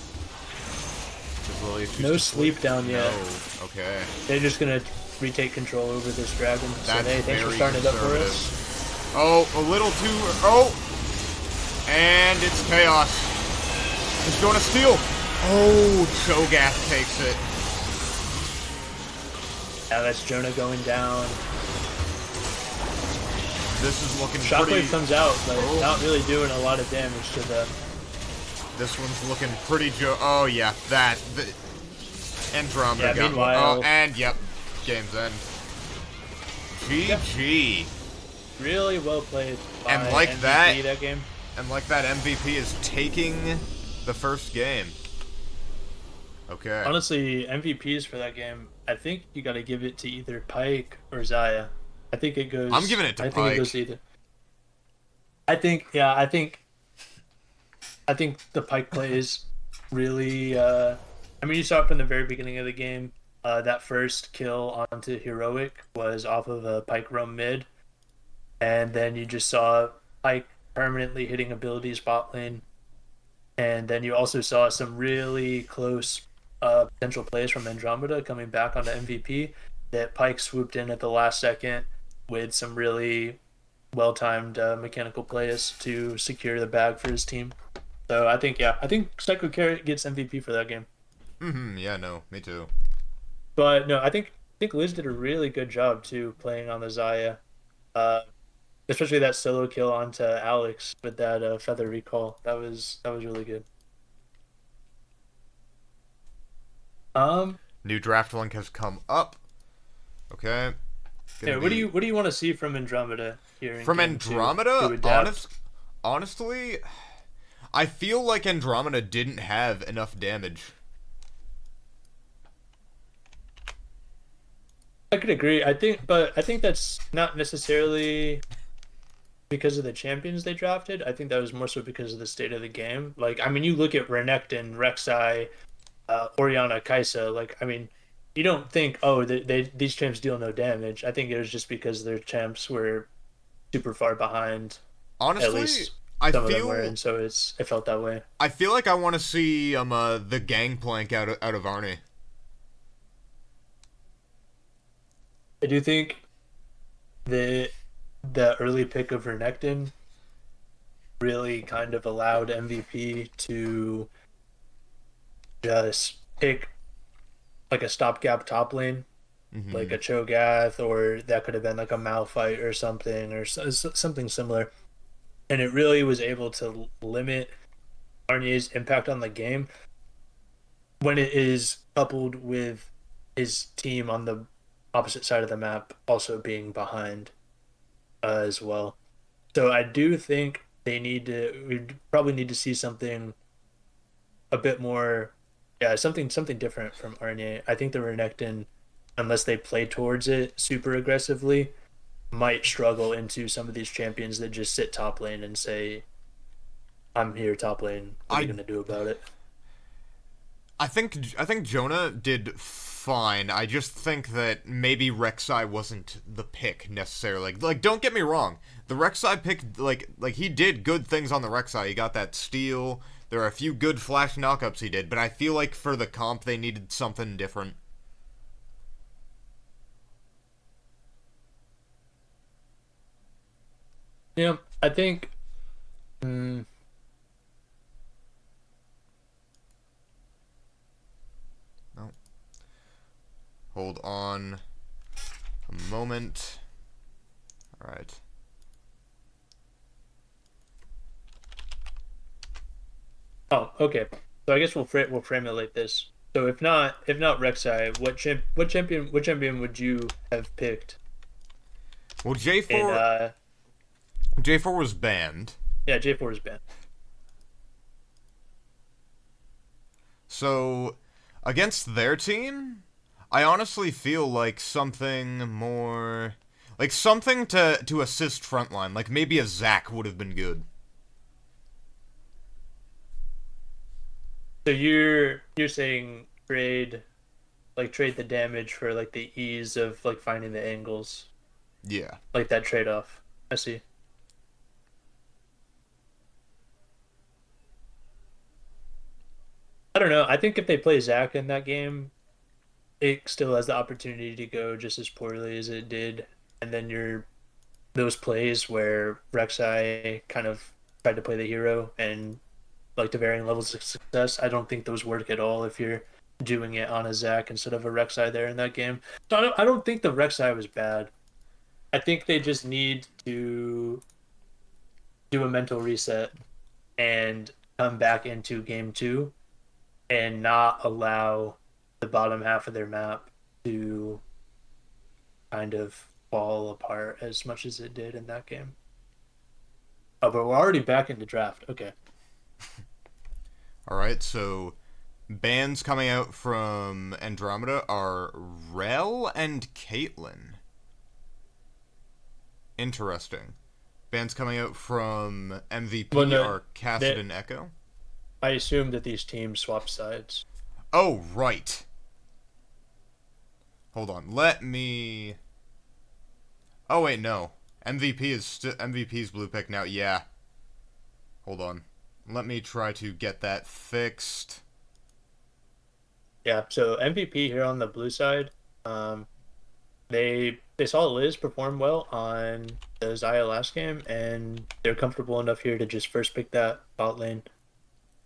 Speaker 2: No sleep down yet.
Speaker 1: No. Okay.
Speaker 2: They're just gonna retake control over this dragon.
Speaker 1: That's
Speaker 2: so thanks for starting it up for us.
Speaker 1: Oh, a little too. Oh, and it's chaos. He's going to steal. Oh, Cho'Gath takes it.
Speaker 2: Yeah, that's Jonah going down.
Speaker 1: This is looking
Speaker 2: Shockwave
Speaker 1: pretty...
Speaker 2: comes out, but not really doing a lot of damage to them.
Speaker 1: This one's looking pretty Oh, yeah, that. Andromeda
Speaker 2: yeah,
Speaker 1: got
Speaker 2: meanwhile,
Speaker 1: one. Oh, and, yep, game's end. GG.
Speaker 2: Yeah. Really well played by
Speaker 1: and like
Speaker 2: MVP that game.
Speaker 1: And like that, MVP is taking the first game. Okay.
Speaker 2: Honestly, MVPs for that game, I think you got to give it to either Pyke or Xayah. I think it goes...
Speaker 1: I'm giving it to Pyke.
Speaker 2: I think it goes to either. I think the Pyke play is really... I mean, you saw it from the very beginning of the game. That first kill onto Heroic was off of a Pyke roam mid. And then you just saw Pyke permanently hitting abilities bot lane. And then you also saw some really close potential plays from Andromeda coming back onto MVP that Pyke swooped in at the last second with some really well-timed mechanical plays to secure the bag for his team. So I think Psycho Carrot gets MVP for that game.
Speaker 1: Yeah, no, me too.
Speaker 2: But no, I think Liz did a really good job too playing on the Xayah. Especially that solo kill onto Alex with that feather recall. That was really good.
Speaker 1: New draft link has come up. Okay.
Speaker 2: Yeah, what do you want to see from Andromeda here?
Speaker 1: From Andromeda, honestly, I feel like Andromeda didn't have enough damage.
Speaker 2: I could agree. I think that's not necessarily because of the champions they drafted. I think that was more so because of the state of the game. Like, I mean, you look at Renekton, Rek'Sai, Orianna, Kai'Sa. Like, I mean, you don't think, oh, these champs deal no damage. I think it was just because their champs were super far behind.
Speaker 1: Honestly,
Speaker 2: at least
Speaker 1: I
Speaker 2: some
Speaker 1: feel
Speaker 2: of them were, and so it felt that way.
Speaker 1: I feel like I want to see the gangplank out of Arnie.
Speaker 2: I do think the early pick of Renekton really kind of allowed MVP to just pick like a stopgap top lane, like a Cho'Gath, or that could have been like a Malphite or something, or something similar. And it really was able to limit Arnie's impact on the game when it is coupled with his team on the opposite side of the map also being behind as well. So I do think we probably need to see something a bit more, something different from Arnie. I think the Renekton, unless they play towards it super aggressively, might struggle into some of these champions that just sit top lane and say, I'm here top lane, what are you gonna do about it?
Speaker 1: I think Jonah did fine. I just think that maybe Rek'Sai wasn't the pick necessarily. Like, don't get me wrong. The Rek'Sai pick, like he did good things on the Rek'Sai. He got that steal, There are a few good flash knockups he did, but I feel like for the comp they needed something different.
Speaker 2: Yeah, I think.
Speaker 1: No. Hold on a moment. Alright.
Speaker 2: Oh, okay. So I guess we'll frame it like this. So if not Rek'Sai, what champion would you have picked?
Speaker 1: Well,
Speaker 2: In
Speaker 1: J4 was banned.
Speaker 2: yeah, J4 is banned.
Speaker 1: So, against their team, I honestly feel like something more... Like, something to assist frontline. Like, maybe a Zac would have been good.
Speaker 2: So you're saying trade the damage for like the ease of like finding the angles,
Speaker 1: Yeah.
Speaker 2: like that trade off. I see. I don't know. I think if they play Zac in that game, it still has the opportunity to go just as poorly as it did. And then those plays where Rek'Sai kind of tried to play the hero and like to varying levels of success, I don't think those work at all if you're doing it on a Zac instead of a Rek'Sai there in that game. So I don't think the Rek'Sai was bad. I think they just need to do a mental reset and come back into game two and not allow the bottom half of their map to kind of fall apart as much as it did in that game. Oh, but we're already back in the draft. Okay.
Speaker 1: Alright, so... Bans coming out from Andromeda are Rel and Caitlyn. Interesting. Bands coming out from MVP
Speaker 2: Well, no,
Speaker 1: are Cassidy and Echo.
Speaker 2: I assume that these teams swap sides.
Speaker 1: Oh, right. Hold on. Let me... Oh, wait, no. MVP's blue pick now. Yeah. Hold on. Let me try to get that fixed.
Speaker 2: Yeah, so MVP here on the blue side, they saw Liz perform well on the Xayah last game, and they're comfortable enough here to just first pick that bot lane.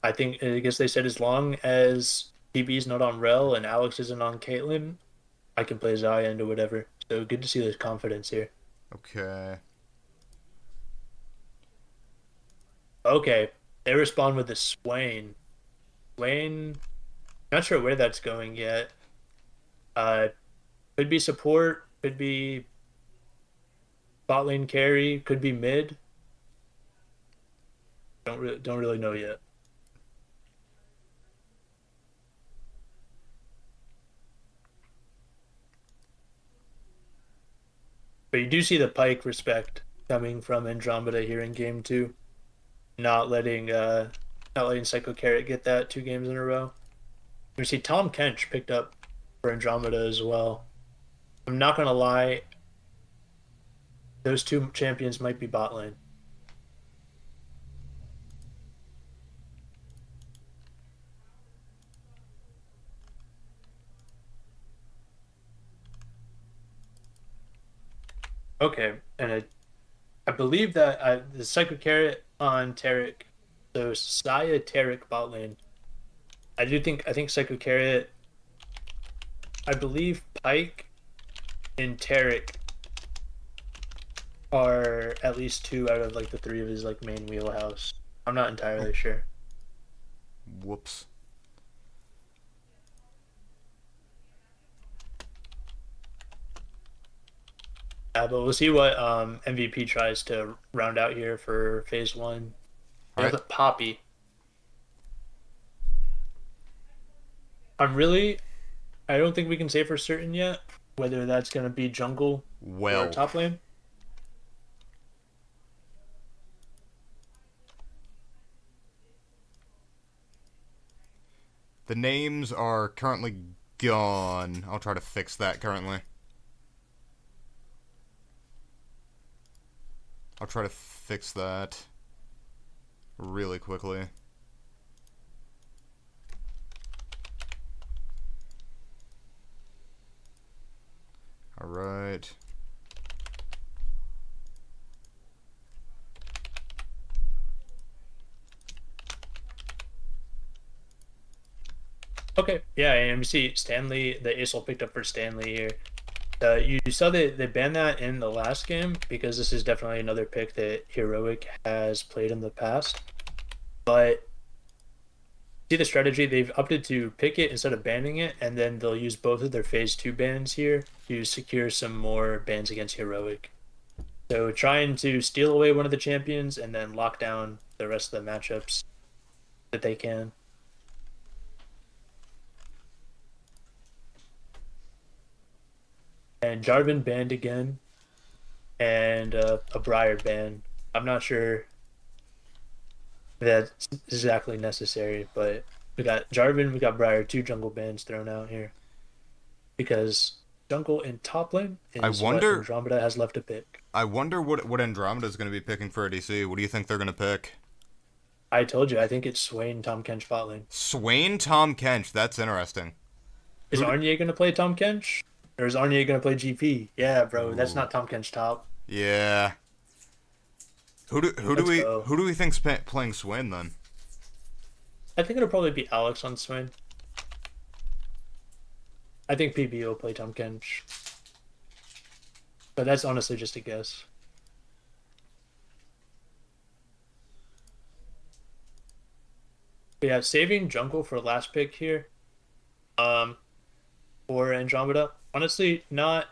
Speaker 2: I guess they said as long as TB's not on Rel and Alex isn't on Caitlyn, I can play Xayah into whatever. So good to see this confidence here.
Speaker 1: Okay.
Speaker 2: Okay, they respond with the Swain. Swain, not sure where that's going yet. Uh, could be support, could be bot lane carry, could be mid. Don't really know yet. But you do see the Pike respect coming from Andromeda here in game two, not letting Psycho Carrot get that 2 games in a row. We see Tom Kench picked up for Andromeda as well. I'm not gonna lie, those two champions might be bot lane. Okay, and I believe that the Psycho Carrot on Taric, so Saya Taric bot lane. I think Psycho Carrot. I believe Pike and Taric are at least 2 out of like the 3 of his like main wheelhouse. I'm not entirely sure.
Speaker 1: Whoops.
Speaker 2: But we'll see what MVP tries to round out here for phase one.
Speaker 1: All right.
Speaker 2: The Poppy. I don't think we can say for certain yet whether that's going to be jungle or top lane.
Speaker 1: The names are currently gone. I'll try to fix that currently. I'll try to fix that really quickly. Alright.
Speaker 2: Okay, yeah, and we see Stanley, the Aesol picked up for Stanley here. You saw they banned that in the last game because this is definitely another pick that Heroic has played in the past. But see the strategy, they've opted to pick it instead of banning it, and then they'll use both of their phase 2 bans here to secure some more bans against Heroic. So trying to steal away one of the champions and then lock down the rest of the matchups that they can. And Jarvan banned again, and a Briar ban. I'm not sure that's exactly necessary, but we got Jarvan, we got Briar, 2 jungle bans thrown out here. Because jungle in top lane is what Andromeda has left to pick.
Speaker 1: I wonder what Andromeda is going to be picking for ADC. What do you think they're going to pick?
Speaker 2: I told you, I think it's Swain, Tahm Kench bot lane.
Speaker 1: Swain, Tahm Kench, that's interesting.
Speaker 2: Is Arnier going to play Tahm Kench? Or is Arnier going to play GP? Yeah, bro,
Speaker 1: Ooh.
Speaker 2: That's not Tahm Kench top.
Speaker 1: Yeah. Who do we think's playing Swain then?
Speaker 2: I think it'll probably be Alex on Swain. I think PB will play Tahm Kench. But that's honestly just a guess. But yeah, saving jungle for last pick here. For Andromeda. Honestly, not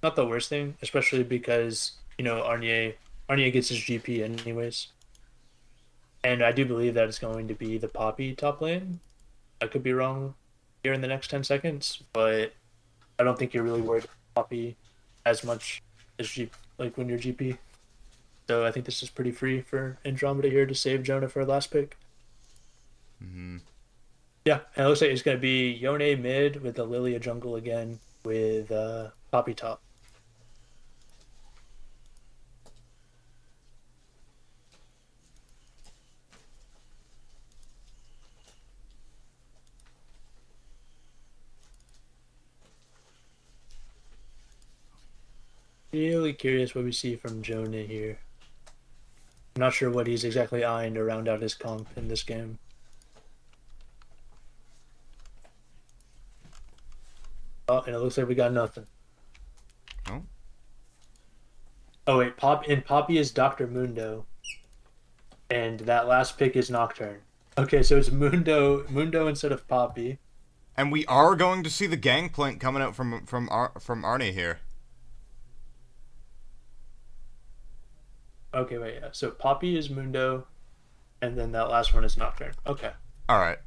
Speaker 2: the worst thing, especially because, Arnier gets his GP anyways. And I do believe that it's going to be the Poppy top lane. I could be wrong here in the next 10 seconds, but I don't think you're really worried about Poppy as much as when you're GP. So I think this is pretty free for Andromeda here to save Jonah for last pick.
Speaker 1: Mm-hmm.
Speaker 2: Yeah, and it looks like it's going to be Yone mid with the Lilia jungle again with Poppy top. Really curious what we see from Jonah here. I'm not sure what he's exactly eyeing to round out his comp in this game. Oh, and it looks like we got nothing.
Speaker 1: Oh.
Speaker 2: Oh wait, Poppy is Dr. Mundo. And that last pick is Nocturne. Okay, so it's Mundo instead of Poppy.
Speaker 1: And we are going to see the gangplank coming out from Arnie here.
Speaker 2: Okay, wait, yeah. So Poppy is Mundo, and then that last one is Nocturne. Okay.
Speaker 1: Alright.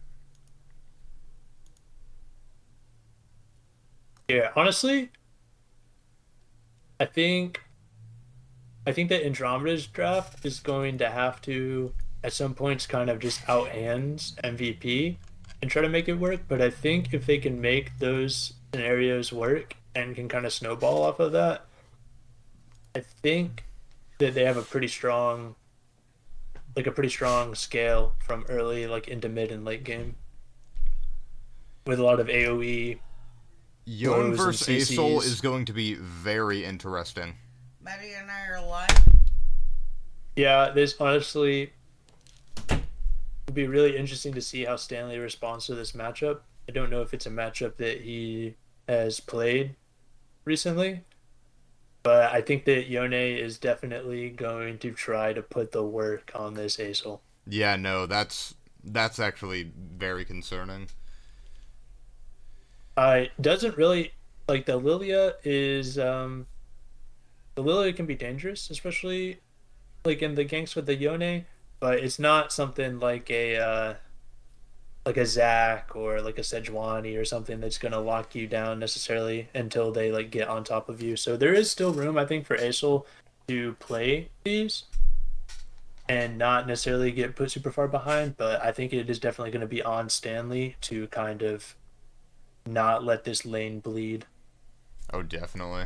Speaker 2: Yeah, honestly, I think that Andromeda's draft is going to have to, at some points, kind of just out-hands MVP and try to make it work. But I think if they can make those scenarios work and can kind of snowball off of that, I think that they have a pretty strong scale from early, into mid and late game. With a lot of AoE.
Speaker 1: Yon versus Aesol is going to be very interesting.
Speaker 3: Maybe an hour live.
Speaker 2: Yeah, this honestly would be really interesting to see how Stanley responds to this matchup. I don't know if it's a matchup that he has played recently, but I think that Yone is definitely going to try to put the work on this Aesol.
Speaker 1: Yeah, no, that's actually very concerning.
Speaker 2: Doesn't really the Lilia is the Lilia can be dangerous, especially in the ganks with the Yone, but it's not something like a Zac or like a Sejuani or something that's gonna lock you down necessarily until they get on top of you. So there is still room, I think, for Aesol to play these and not necessarily get put super far behind, but I think it is definitely going to be on Stanley to kind of not let this lane bleed.
Speaker 1: Oh, definitely.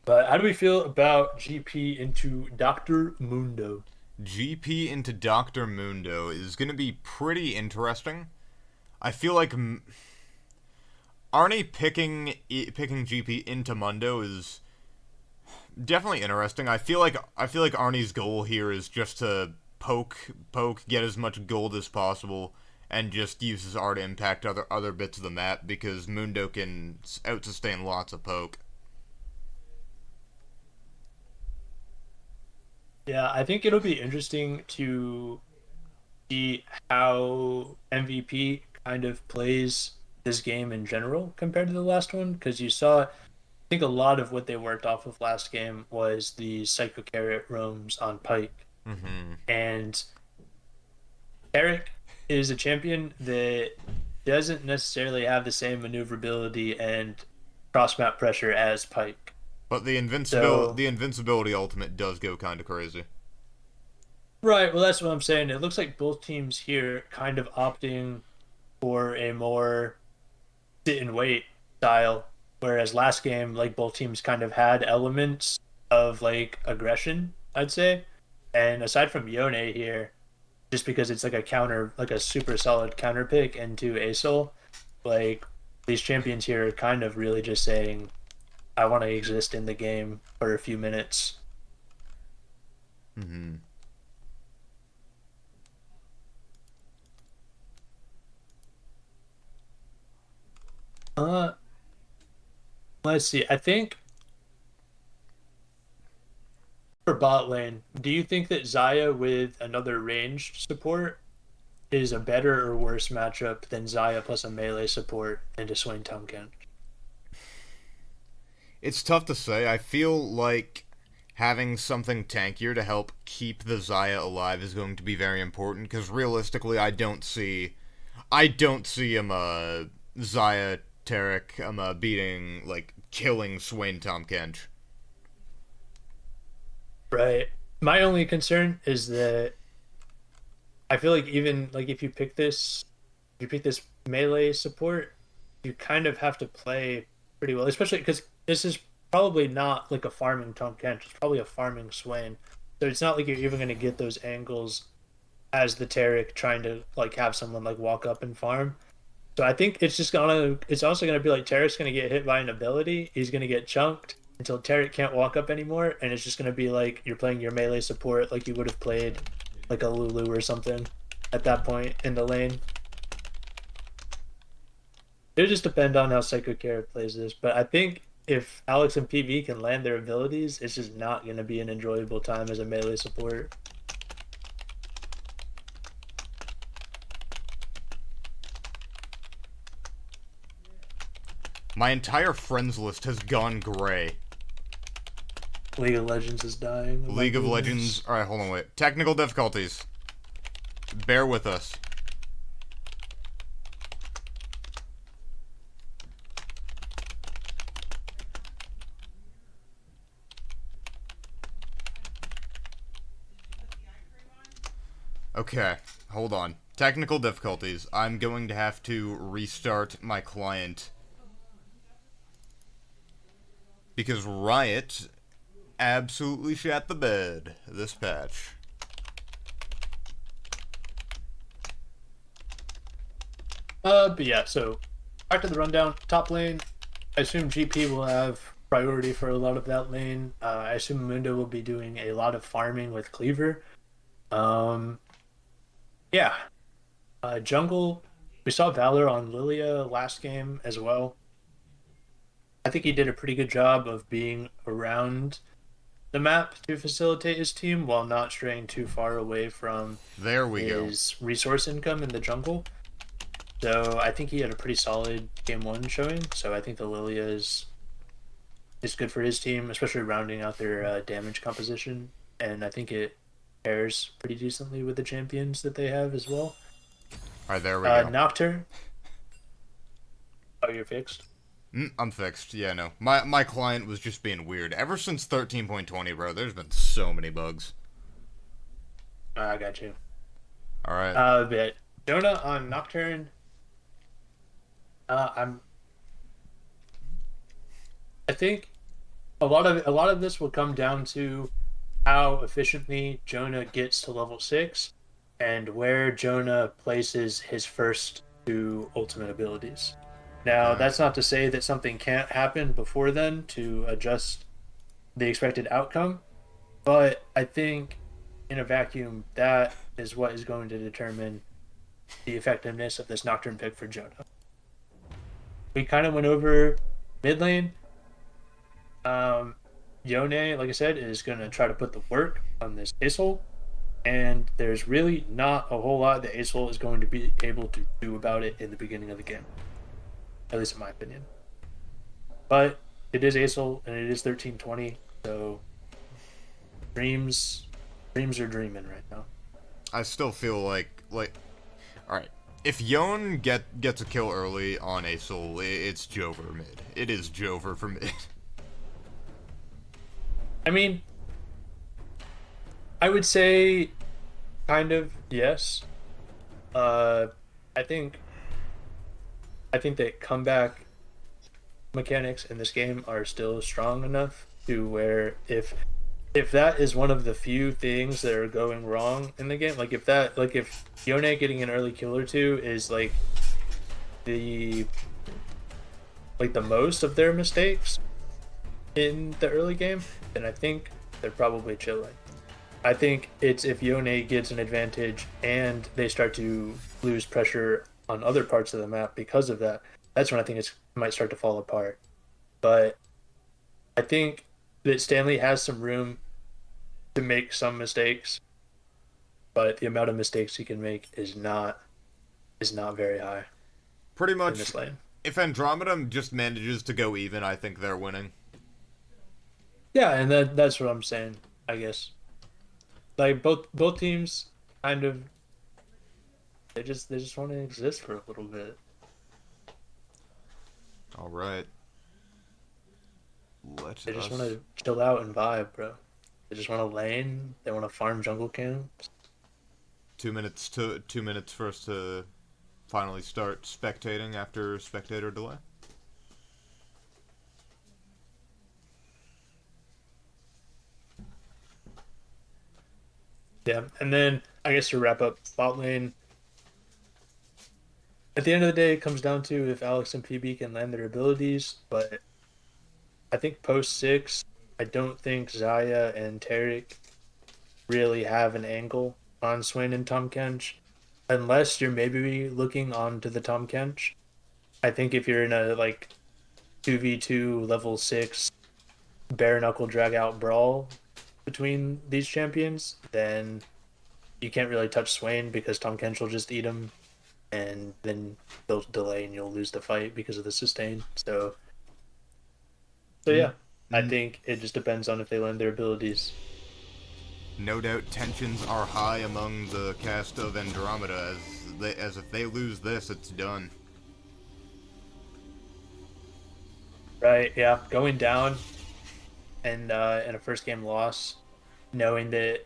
Speaker 2: But how do we feel about GP into Dr. Mundo?
Speaker 1: GP into Dr. Mundo is going to be pretty interesting. I feel like Arnie picking GP into Mundo is definitely interesting. I feel like Arnie's goal here is just to poke, get as much gold as possible, and just use his R to impact other bits of the map, because Mundo can out-sustain lots of poke.
Speaker 2: Yeah, I think it'll be interesting to see how MVP kind of plays this game in general compared to the last one, because you saw, I think a lot of what they worked off of last game was the Psycho Carrot roams on Pike.
Speaker 1: Mm-hmm.
Speaker 2: And Eric is a champion that doesn't necessarily have the same maneuverability and cross map pressure as Pike.
Speaker 1: But the invincibility ultimate does go kind of crazy.
Speaker 2: Right, well, that's what I'm saying. It looks like both teams here kind of opting for a more sit and wait style, whereas last game, like, both teams kind of had elements of like aggression, I'd say. And aside from Yone here, just because it's like a counter, like a super solid counter pick into Asol, like, these champions here are kind of really just saying, I want to exist in the game for a few minutes.
Speaker 1: Mm-hmm.
Speaker 2: Let's see. I think for bot lane, do you think that Xayah with another ranged support is a better or worse matchup than Xayah plus a melee support into Swain Tonkin?
Speaker 1: It's tough to say. I feel like having something tankier to help keep the Xayah alive is going to be very important, because realistically, I don't see him, Xayah Tarek, beating, like, killing Swain Tom Kench.
Speaker 2: Right. My only concern is that I feel like even like if you pick this melee support, you kind of have to play pretty well, especially because this is probably not like a farming Tom Kench. It's probably a farming Swain. So it's not like you're even going to get those angles as the Tarek trying to like have someone like walk up and farm. So I think it's also gonna be like Tarek's gonna get hit by an ability, he's gonna get chunked until Tarek can't walk up anymore, and it's just gonna be like you're playing your melee support like you would have played like a Lulu or something at that point in the lane. It'll just depend on how Psycho Carrot plays this, but I think if Alex and PV can land their abilities, it's just not gonna be an enjoyable time as a melee support.
Speaker 1: My entire friends list has gone gray.
Speaker 2: League of Legends is dying. Oh
Speaker 1: League of Legends... Alright, hold on, wait. Technical difficulties. Bear with us. Okay, hold on. Technical difficulties. I'm going to have to restart my client, because Riot absolutely shat the bed this patch.
Speaker 2: But yeah, so back to the rundown. Top lane, I assume GP will have priority for a lot of that lane. I assume Mundo will be doing a lot of farming with Cleaver. Yeah. Jungle, we saw Valor on Lilia last game as well. I think he did a pretty good job of being around the map to facilitate his team while not straying too far away from his resource income in the jungle. So I think he had a pretty solid game one showing. So I think the Lilia is good for his team, especially rounding out their damage composition. And I think it pairs pretty decently with the champions that they have as well.
Speaker 1: Alright, there we go.
Speaker 2: Nocturne. Oh, you're fixed?
Speaker 1: I'm fixed. Yeah, no. My client was just being weird. Ever since 13.20, bro, there's been so many bugs.
Speaker 2: I got you.
Speaker 1: Alright.
Speaker 2: But Jonah on Nocturne. I think a lot of this will come down to how efficiently Jonah gets to level 6 and where Jonah places his first two ultimate abilities. Now,
Speaker 1: Okay.
Speaker 2: that's not to say that something can't happen before then to adjust the expected outcome, but I think in a vacuum, that is what is going to determine the effectiveness of this Nocturne pick for Jonah. We kind of went over mid lane. Yone, like I said, is going to try to put the work on this Aesol, and there's really not a whole lot that Aesol is going to be able to do about it in the beginning of the game, at least in my opinion. But it is Aesol, and it is 1320, so dreams are dreaming right now.
Speaker 1: I still feel like all right. If Yon gets a kill early on Aesol, it's Jover mid. It is Jover for mid.
Speaker 2: I mean, I would say kind of yes. Uh, I think that comeback mechanics in this game are still strong enough to where if that is one of the few things that are going wrong in the game, if Yone getting an early kill or two is the the most of their mistakes in the early game, then I think they're probably chilling. I think it's if Yone gets an advantage and they start to lose pressure on other parts of the map because of that, that's when I think it might start to fall apart. But I think that Stanley has some room to make some mistakes, but the amount of mistakes he can make is not very high
Speaker 1: Pretty
Speaker 2: in
Speaker 1: much,
Speaker 2: this lane.
Speaker 1: if Andromeda just manages to go even, I think they're winning.
Speaker 2: Yeah, and that's what I'm saying, I guess. Like both teams kind of they just want to exist for a little bit.
Speaker 1: All right. Let
Speaker 2: They just
Speaker 1: us.
Speaker 2: want to chill out and vibe, bro. They just want to lane. They want to farm jungle camps.
Speaker 1: 2 minutes for us to finally start spectating after spectator delay.
Speaker 2: Yeah, and then I guess to wrap up bot lane, at the end of the day, it comes down to if Alex and PB can land their abilities. But I think post six, I don't think Zaya and Tarek really have an angle on Swain and Tom Kench, unless you're maybe looking onto the Tom Kench. I think if you're in a 2v2 level 6 bare knuckle drag out brawl between these champions, then you can't really touch Swain because Tom Kench will just eat him, and then they'll delay and you'll lose the fight because of the sustain. So yeah, I think it just depends on if they learn their abilities.
Speaker 1: No doubt tensions are high among the cast of Andromeda as if they lose this, it's done.
Speaker 2: Right? Yeah, going down and in a first game loss, knowing that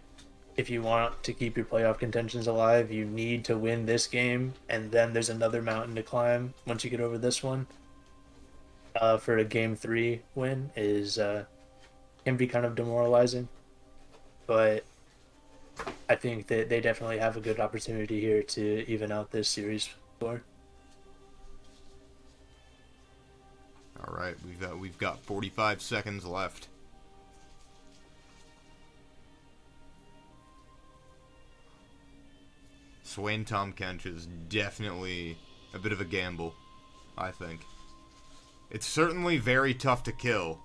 Speaker 2: if you want to keep your playoff contentions alive, you need to win this game, and then there's another mountain to climb once you get over this one. For a game 3 win is can be kind of demoralizing, but I think that they definitely have a good opportunity here to even out this series score.
Speaker 1: All right, we've got 45 seconds left. Swain Tom Kench is definitely a bit of a gamble, I think. It's certainly very tough to kill.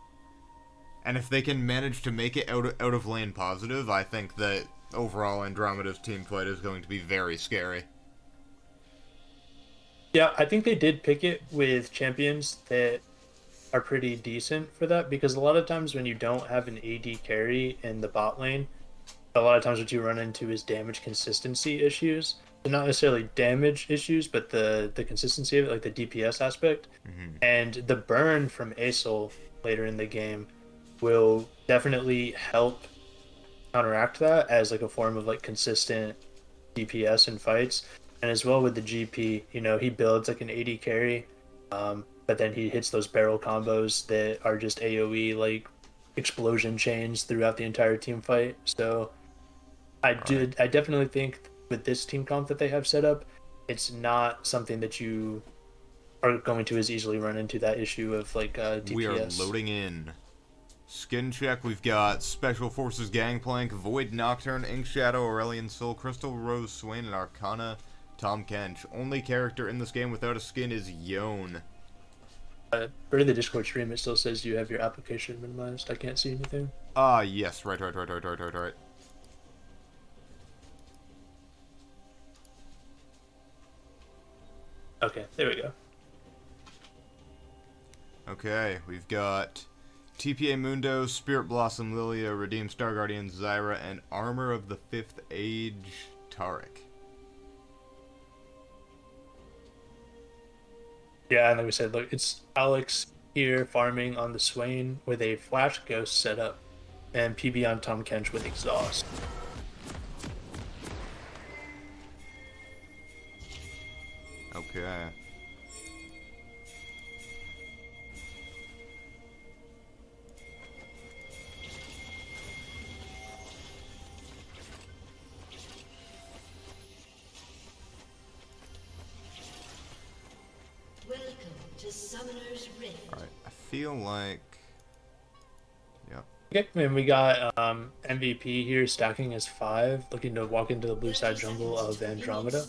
Speaker 1: And if they can manage to make it out of lane positive, I think that overall Andromeda's team fight is going to be very scary.
Speaker 2: Yeah, I think they did pick it with champions that are pretty decent for that, because a lot of times when you don't have an AD carry in the bot lane, a lot of times what you run into is damage consistency issues. So not necessarily damage issues, but the consistency of it, like the DPS aspect. And the burn from Aesol later in the game will definitely help counteract that as a form of consistent DPS in fights. And as well with the GP, he builds an AD carry, but then he hits those barrel combos that are just AoE explosion chains throughout the entire team fight. So I definitely think with this team comp that they have set up, it's not something that you aren't going to as easily run into that issue of like DPS.
Speaker 1: We are loading in. Skin check, we've got Special Forces Gangplank, Void, Nocturne, Ink Shadow, Aurelian Soul, Crystal, Rose, Swain, and Arcana, Tom Kench. Only character in this game without a skin is Yone.
Speaker 2: For the Discord stream, it still says you have your application minimized. I can't see anything.
Speaker 1: Ah, yes, right.
Speaker 2: Okay, there we go.
Speaker 1: Okay, we've got TPA Mundo, Spirit Blossom Lilia, Redeem Star Guardian Zyra, and Armor of the Fifth Age Tarek.
Speaker 2: Yeah, and like we said, look, it's Alex here farming on the Swain with a Flash Ghost setup, and PB on Tom Kench with Exhaust.
Speaker 1: Okay.
Speaker 5: Welcome to Summoner's Rift.
Speaker 1: Alright, I feel like... Yep.
Speaker 2: Okay, and we got MVP here stacking as 5, looking to walk into the blue side jungle of Andromeda.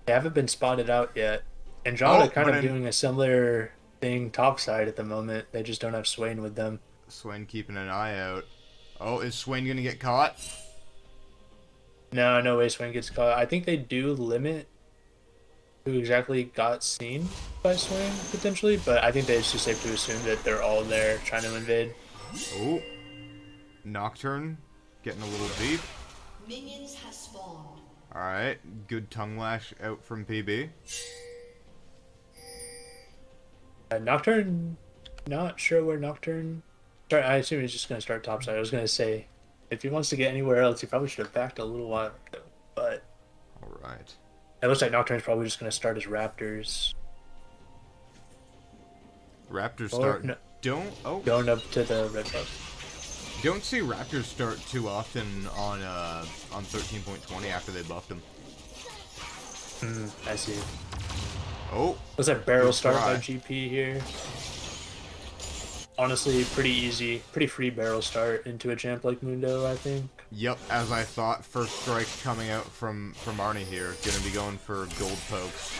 Speaker 2: They haven't been spotted out yet. Andromeda kind of doing a similar thing topside at the moment. They just don't have Swain with them.
Speaker 1: Swain keeping an eye out. Oh, is Swain gonna get caught?
Speaker 2: No, no way Swain gets caught. I think they do limit who exactly got seen by Swain, potentially, but I think it's just safe to assume that they're all there trying to invade.
Speaker 1: Oh. Nocturne getting a little deep.
Speaker 5: Minions have spawned.
Speaker 1: Alright, good tongue lash out from PB.
Speaker 2: Nocturne, not sure where Nocturne... Sorry, I assume he's just going to start topside. I was going to say, if he wants to get anywhere else, he probably should have backed a little while ago, but...
Speaker 1: Alright.
Speaker 2: It looks like Nocturne's probably just going to start his Raptors.
Speaker 1: Raptors
Speaker 2: Or,
Speaker 1: start...
Speaker 2: no,
Speaker 1: Don't...
Speaker 2: going up to the red buff.
Speaker 1: Don't see Raptors start too often on 13.20 after they buffed them.
Speaker 2: I see.
Speaker 1: Oh,
Speaker 2: Looks like barrel
Speaker 1: Good
Speaker 2: start by
Speaker 1: try.
Speaker 2: GP here. Honestly, pretty easy, pretty free barrel start into a champ like Mundo, I think.
Speaker 1: yep, as I thought. First strike coming out from Arnie here. Gonna be going for gold pokes.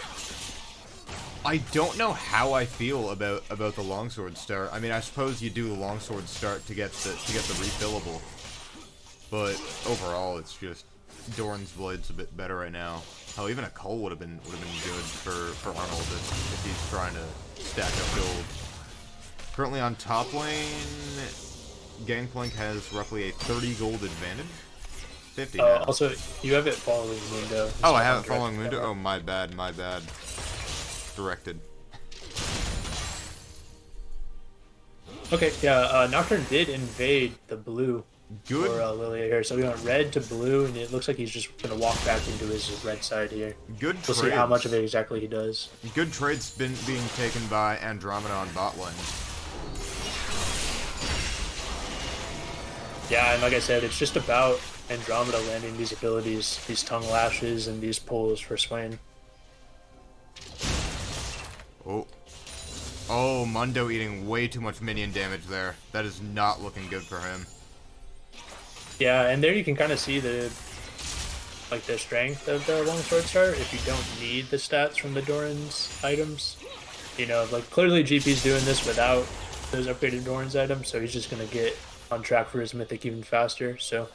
Speaker 1: I don't know how I feel about the longsword start. I mean, I suppose you do the longsword start to get the refillable, but overall, it's just Doran's Blade's a bit better right now. Hell, even a Cole would have been good for Arnold if he's trying to stack up gold. Currently on top lane, Gangplank has roughly a 30 gold advantage. 50 now.
Speaker 2: Also, you have it following Mundo.
Speaker 1: Oh, I have it following Mundo? Oh, my bad. Directed.
Speaker 2: Okay, yeah, Nocturne did invade the blue
Speaker 1: Good.
Speaker 2: for Lilia here, so we went red to blue, and it looks like he's just going to walk back into his red side here.
Speaker 1: Good
Speaker 2: We'll see how much of it exactly he does.
Speaker 1: Good trades being taken by Andromeda on bot lane.
Speaker 2: Yeah, and like I said, it's just about Andromeda landing these abilities, these tongue lashes, and these pulls for Swain.
Speaker 1: Oh. Oh, Mundo eating way too much minion damage there. That is not looking good for him.
Speaker 2: Yeah, and there you can kind of see the strength of the longsword start if you don't need the stats from the Doran's items. You know, like clearly GP's doing this without those upgraded Doran's items, so he's just gonna get on track for his mythic even faster. So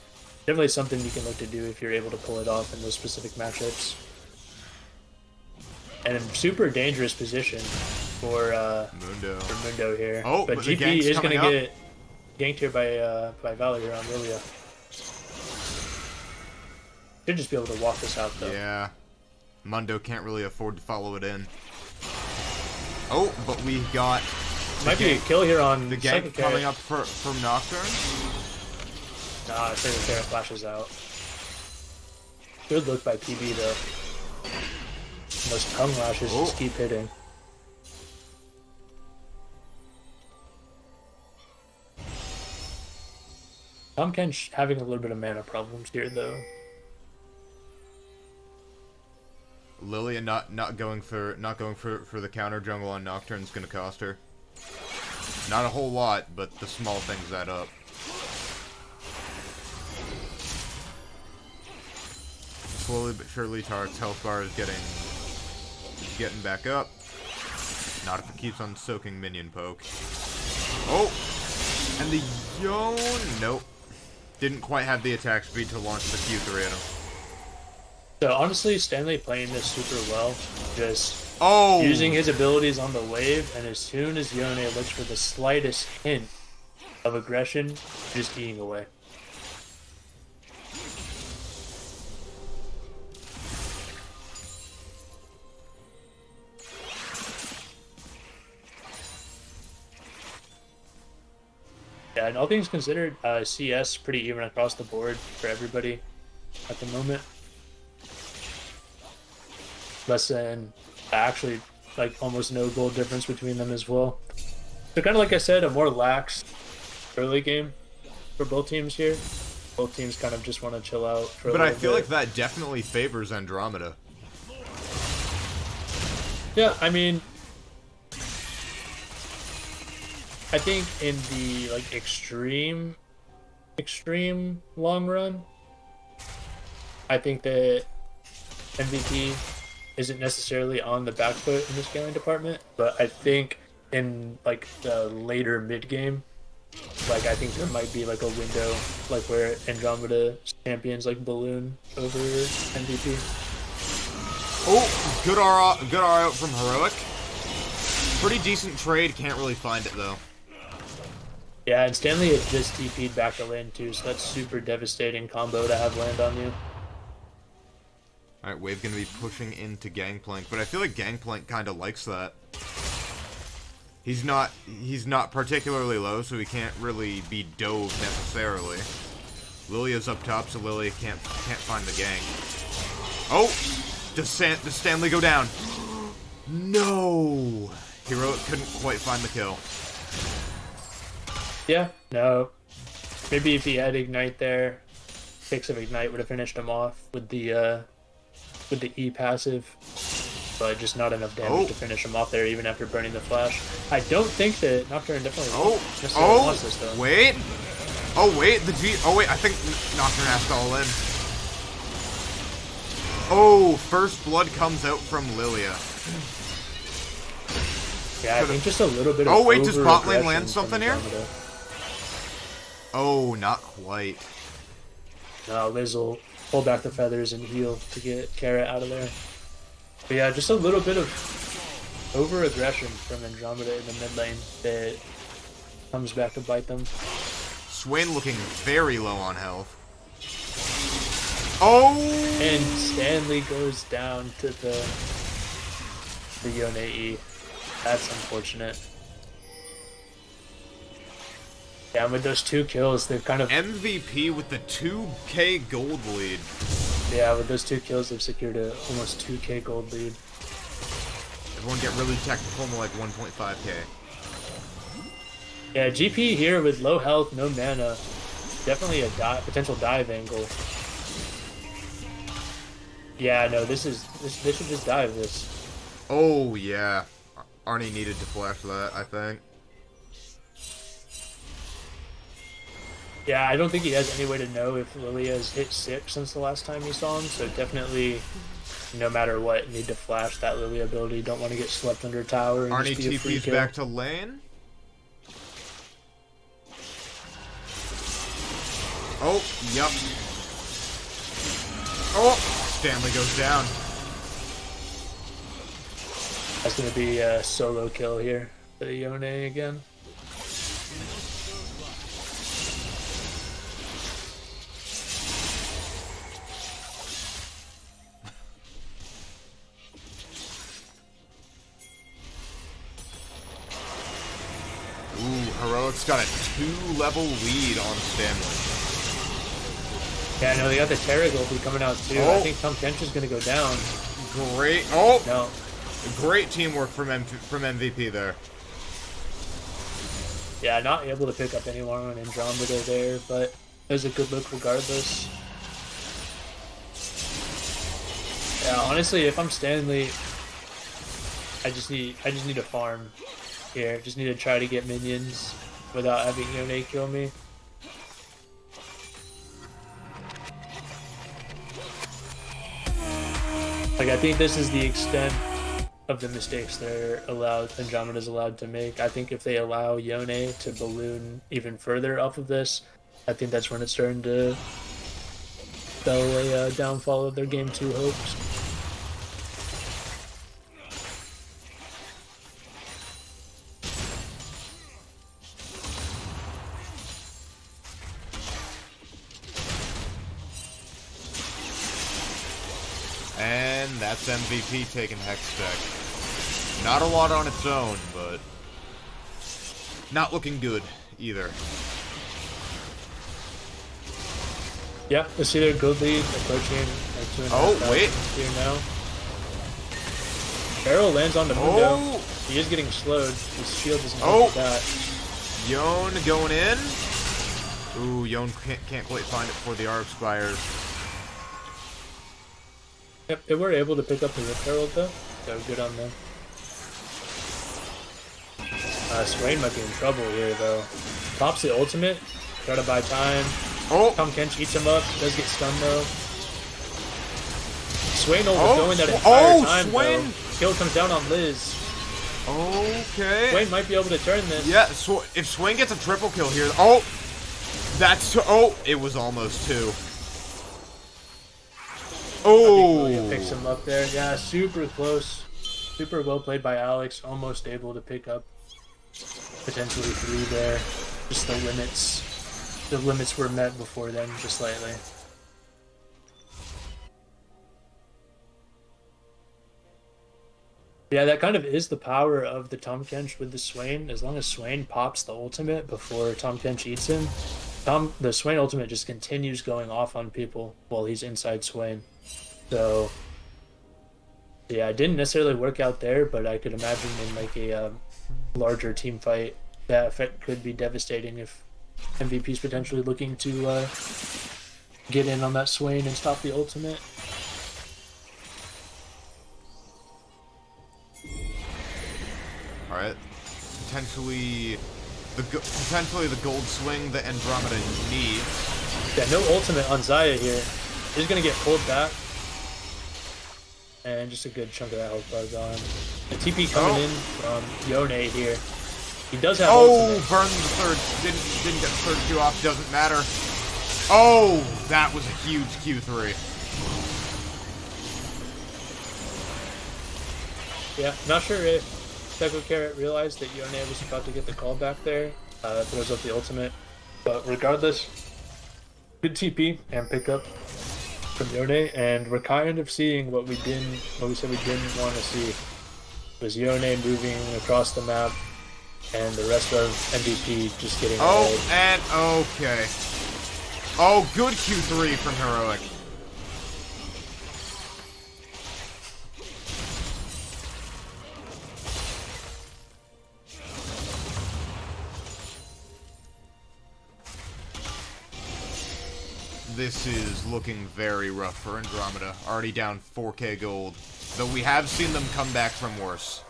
Speaker 2: definitely something you can look to do if you're able to pull it off in those specific matchups. And a super dangerous position for Mundo here.
Speaker 1: Oh,
Speaker 2: but
Speaker 1: but the
Speaker 2: GP
Speaker 1: gank's
Speaker 2: is gonna
Speaker 1: coming
Speaker 2: get ganked here by Valoran on Lilia. Should just be able to walk this out though.
Speaker 1: Yeah. Mundo can't really afford to follow it in. Oh, but we got
Speaker 2: Might be a kill here on
Speaker 1: the
Speaker 2: second
Speaker 1: gank coming
Speaker 2: carry.
Speaker 1: up from Nocturne.
Speaker 2: Nah, second carry flashes out. Good look by PB though. And those tongue lashes just keep hitting. Tom Kench having a little bit of mana problems here though.
Speaker 1: Lilia not going for the counter jungle on Nocturne is gonna cost her. Not a whole lot, but the small things add up. Slowly but surely, Tarek's health bar is getting back up. Not if it keeps on soaking minion poke. Oh! And the Yone... Nope. Didn't quite have the attack speed to launch the Q3 at him.
Speaker 2: So honestly, Stanley playing this super well. Just
Speaker 1: Oh!
Speaker 2: using his abilities on the wave, and as soon as Yone looks for the slightest hint of aggression, just eating away. Yeah, and all things considered, CS pretty even across the board for everybody at the moment. Less than, actually, like almost no goal difference between them as well. So kind of like I said, a more lax early game for both teams here. Both teams kind of just want to chill out for a
Speaker 1: But
Speaker 2: little
Speaker 1: I feel
Speaker 2: bit.
Speaker 1: like that definitely favors Andromeda.
Speaker 2: Yeah, I mean, I think in the like extreme long run, I think that MVP isn't necessarily on the back foot in the scaling department, but I think in like the later mid game, like I think there might be like a window like where Andromeda champions like balloon over MVP.
Speaker 1: Oh, good R out from Heroic. Pretty decent trade, can't really find it though.
Speaker 2: Yeah, and Stanley had just TP'd back to lane too, so that's super devastating combo to have land on you.
Speaker 1: Alright, Wave gonna be pushing into Gangplank, but I feel like Gangplank kinda likes that. He's not particularly low, so he can't really be dove necessarily. Lilia's up top, so Lilia can't find the gang. Oh! Does Stanley go down? No! Heroic couldn't quite find the kill.
Speaker 2: Yeah, no. Maybe if he had Ignite there, Picks of Ignite would have finished him off with the E passive, but just not enough damage to finish him off there even after burning the flash. I don't think that Nocturne definitely necessarily wants this though.
Speaker 1: Wait! Oh wait, I think Nocturne has to all in. Oh, first blood comes out from Lilia.
Speaker 2: Yeah, I think just a little bit of
Speaker 1: Oh wait, does bot lane
Speaker 2: over-aggression
Speaker 1: land something
Speaker 2: from
Speaker 1: here?
Speaker 2: Andromeda.
Speaker 1: Oh, not quite.
Speaker 2: No, Liz will pull back the feathers and heal to get Carrot out of there. But yeah, just a little bit of over-aggression from Andromeda in the mid lane that comes back to bite them.
Speaker 1: Swain looking very low on health. Oh!
Speaker 2: And Stanley goes down to the Yone E. That's unfortunate. Yeah, and with those 2 kills, they've kind of...
Speaker 1: MVP with the 2k gold lead.
Speaker 2: Yeah, with those 2 kills, they've secured a almost 2k gold lead.
Speaker 1: Everyone get really technical in like 1.5k.
Speaker 2: Yeah, GP here with low health, no mana. Definitely a potential dive angle. Yeah, no, they should just dive this.
Speaker 1: Oh, yeah. Arnie needed to flash that, I think.
Speaker 2: Yeah, I don't think he has any way to know if Lilia has hit 6 since the last time you saw him, so definitely, no matter what, need to flash that Lilia ability. Don't want to get swept under tower and
Speaker 1: Arnie
Speaker 2: just be a free
Speaker 1: TP's
Speaker 2: kill.
Speaker 1: back to lane. Oh, yup. Oh, Stanley goes down.
Speaker 2: That's going to be a solo kill here for the Yone again.
Speaker 1: Ooh, Heroic's got a 2-level lead on Stanley.
Speaker 2: Yeah, no, they got the Terra Gold coming out too.
Speaker 1: Oh.
Speaker 2: I think Tom Kench is going to go down.
Speaker 1: Great. Oh,
Speaker 2: No.
Speaker 1: great teamwork from MVP there.
Speaker 2: Yeah, not able to pick up anyone on Andromeda there, but it was a good look regardless. Yeah, honestly, if I'm Stanley, I just need to farm here. Just need to try to get minions without having Yone kill me. Like, I think this is the extent of the mistakes they're allowed, Andromeda's allowed to make. I think if they allow Yone to balloon even further off of this, I think that's when it's starting to spell a downfall of their game 2 hopes.
Speaker 1: And that's MVP taking Hextech. Not a lot on its own, but not looking good either.
Speaker 2: Yeah, let's see their good lead approaching like 2.5
Speaker 1: Oh, wait.
Speaker 2: here now. Arrow lands on the Mundo. He is getting slowed. His shield doesn't help with that.
Speaker 1: Yone going in. Ooh, Yone can't quite find it before the R expires.
Speaker 2: Yep, they were able to pick up the Rip Herald though, so good on them. Swain might be in trouble here though. Pops the ultimate, try to buy time.
Speaker 1: Oh!
Speaker 2: Tom Kench eats him up, does get stunned though. Swain was going that entire time
Speaker 1: Swain!
Speaker 2: though. Kill comes down on Liz.
Speaker 1: Okay.
Speaker 2: Swain might be able to turn this.
Speaker 1: Yeah, if Swain gets a triple kill here, it was almost 2. Oh!
Speaker 2: Lilia picks him up there. Yeah, super close. Super well played by Alex. Almost able to pick up potentially 3 there. Just the limits. The limits were met before then, just slightly. Yeah, that kind of is the power of the Tom Kench with the Swain. As long as Swain pops the ultimate before Tom Kench eats him, the Swain ultimate just continues going off on people while he's inside Swain. So, yeah, it didn't necessarily work out there, but I could imagine in like a larger team fight, that effect could be devastating if MVP's potentially looking to get in on that Swain and stop the ultimate.
Speaker 1: All right, potentially the gold swing that Andromeda needs.
Speaker 2: Yeah, no ultimate on Xayah here. He's gonna get pulled back, and just a good chunk of that health bar gone. The TP coming in from Yone here. He does have ultimate.
Speaker 1: Burned the third. Didn't get the third Q off. Doesn't matter. Oh, that was a huge Q3.
Speaker 2: Yeah, not sure if Psycho Carrot realized that Yone was about to get the call back there. Throws up the ultimate. But regardless, good TP and pickup from Yone, and we're kind of seeing what we said we didn't want to see. Was Yone moving across the map, and the rest of MVP just getting ahead.
Speaker 1: And okay. Oh, good Q3 from Heroic. This is looking very rough for Andromeda. Already down 4k gold. Though we have seen them come back from worse.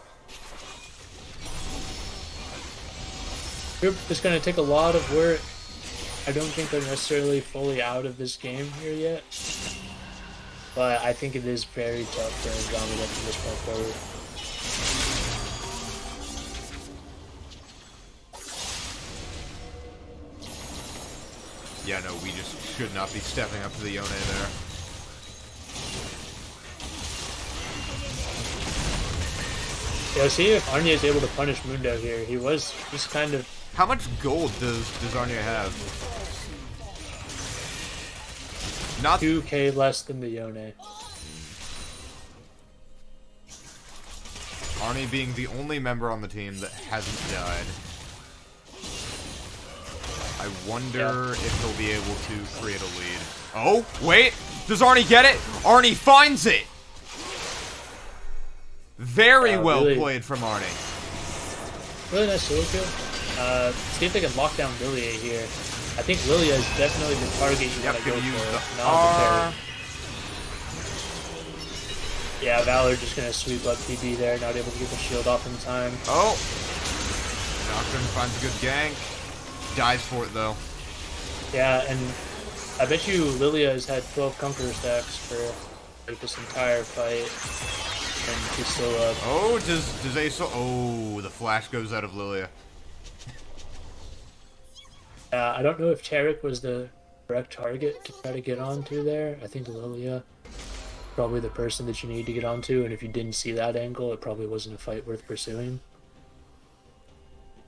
Speaker 2: It's going to take a lot of work. I don't think they're necessarily fully out of this game here yet. But I think it is very tough for Andromeda from this point forward.
Speaker 1: Yeah, no, we just should not be stepping up to the Yone there.
Speaker 2: Yeah, see if Arnya is able to punish Mundo here. He was just kind of...
Speaker 1: How much gold does Arnya have? Not
Speaker 2: 2k less than the Yone.
Speaker 1: Arnie being the only member on the team that hasn't died. I wonder if he'll be able to create a lead. Oh, wait! Does Arnie get it? Arnie finds it! Very well
Speaker 2: really
Speaker 1: played from Arnie.
Speaker 2: Really nice solo kill. See if they can lock down Lilia here. I think Lilia is definitely the target you want to go
Speaker 1: use
Speaker 2: for.
Speaker 1: the
Speaker 2: Not the
Speaker 1: R.
Speaker 2: Yeah, Valor just gonna sweep up PB there, not able to get the shield off in time.
Speaker 1: Oh! Nocturne finds a good gank. Dies for it, though.
Speaker 2: Yeah, and I bet you Lilia has had 12 Conqueror stacks for like, this entire fight. And she's still up.
Speaker 1: Oh, does Ace... Oh, the flash goes out of Lilia.
Speaker 2: I don't know if Tarek was the correct target to try to get onto there. I think Lilia probably the person that you need to get onto, and if you didn't see that angle, it probably wasn't a fight worth pursuing.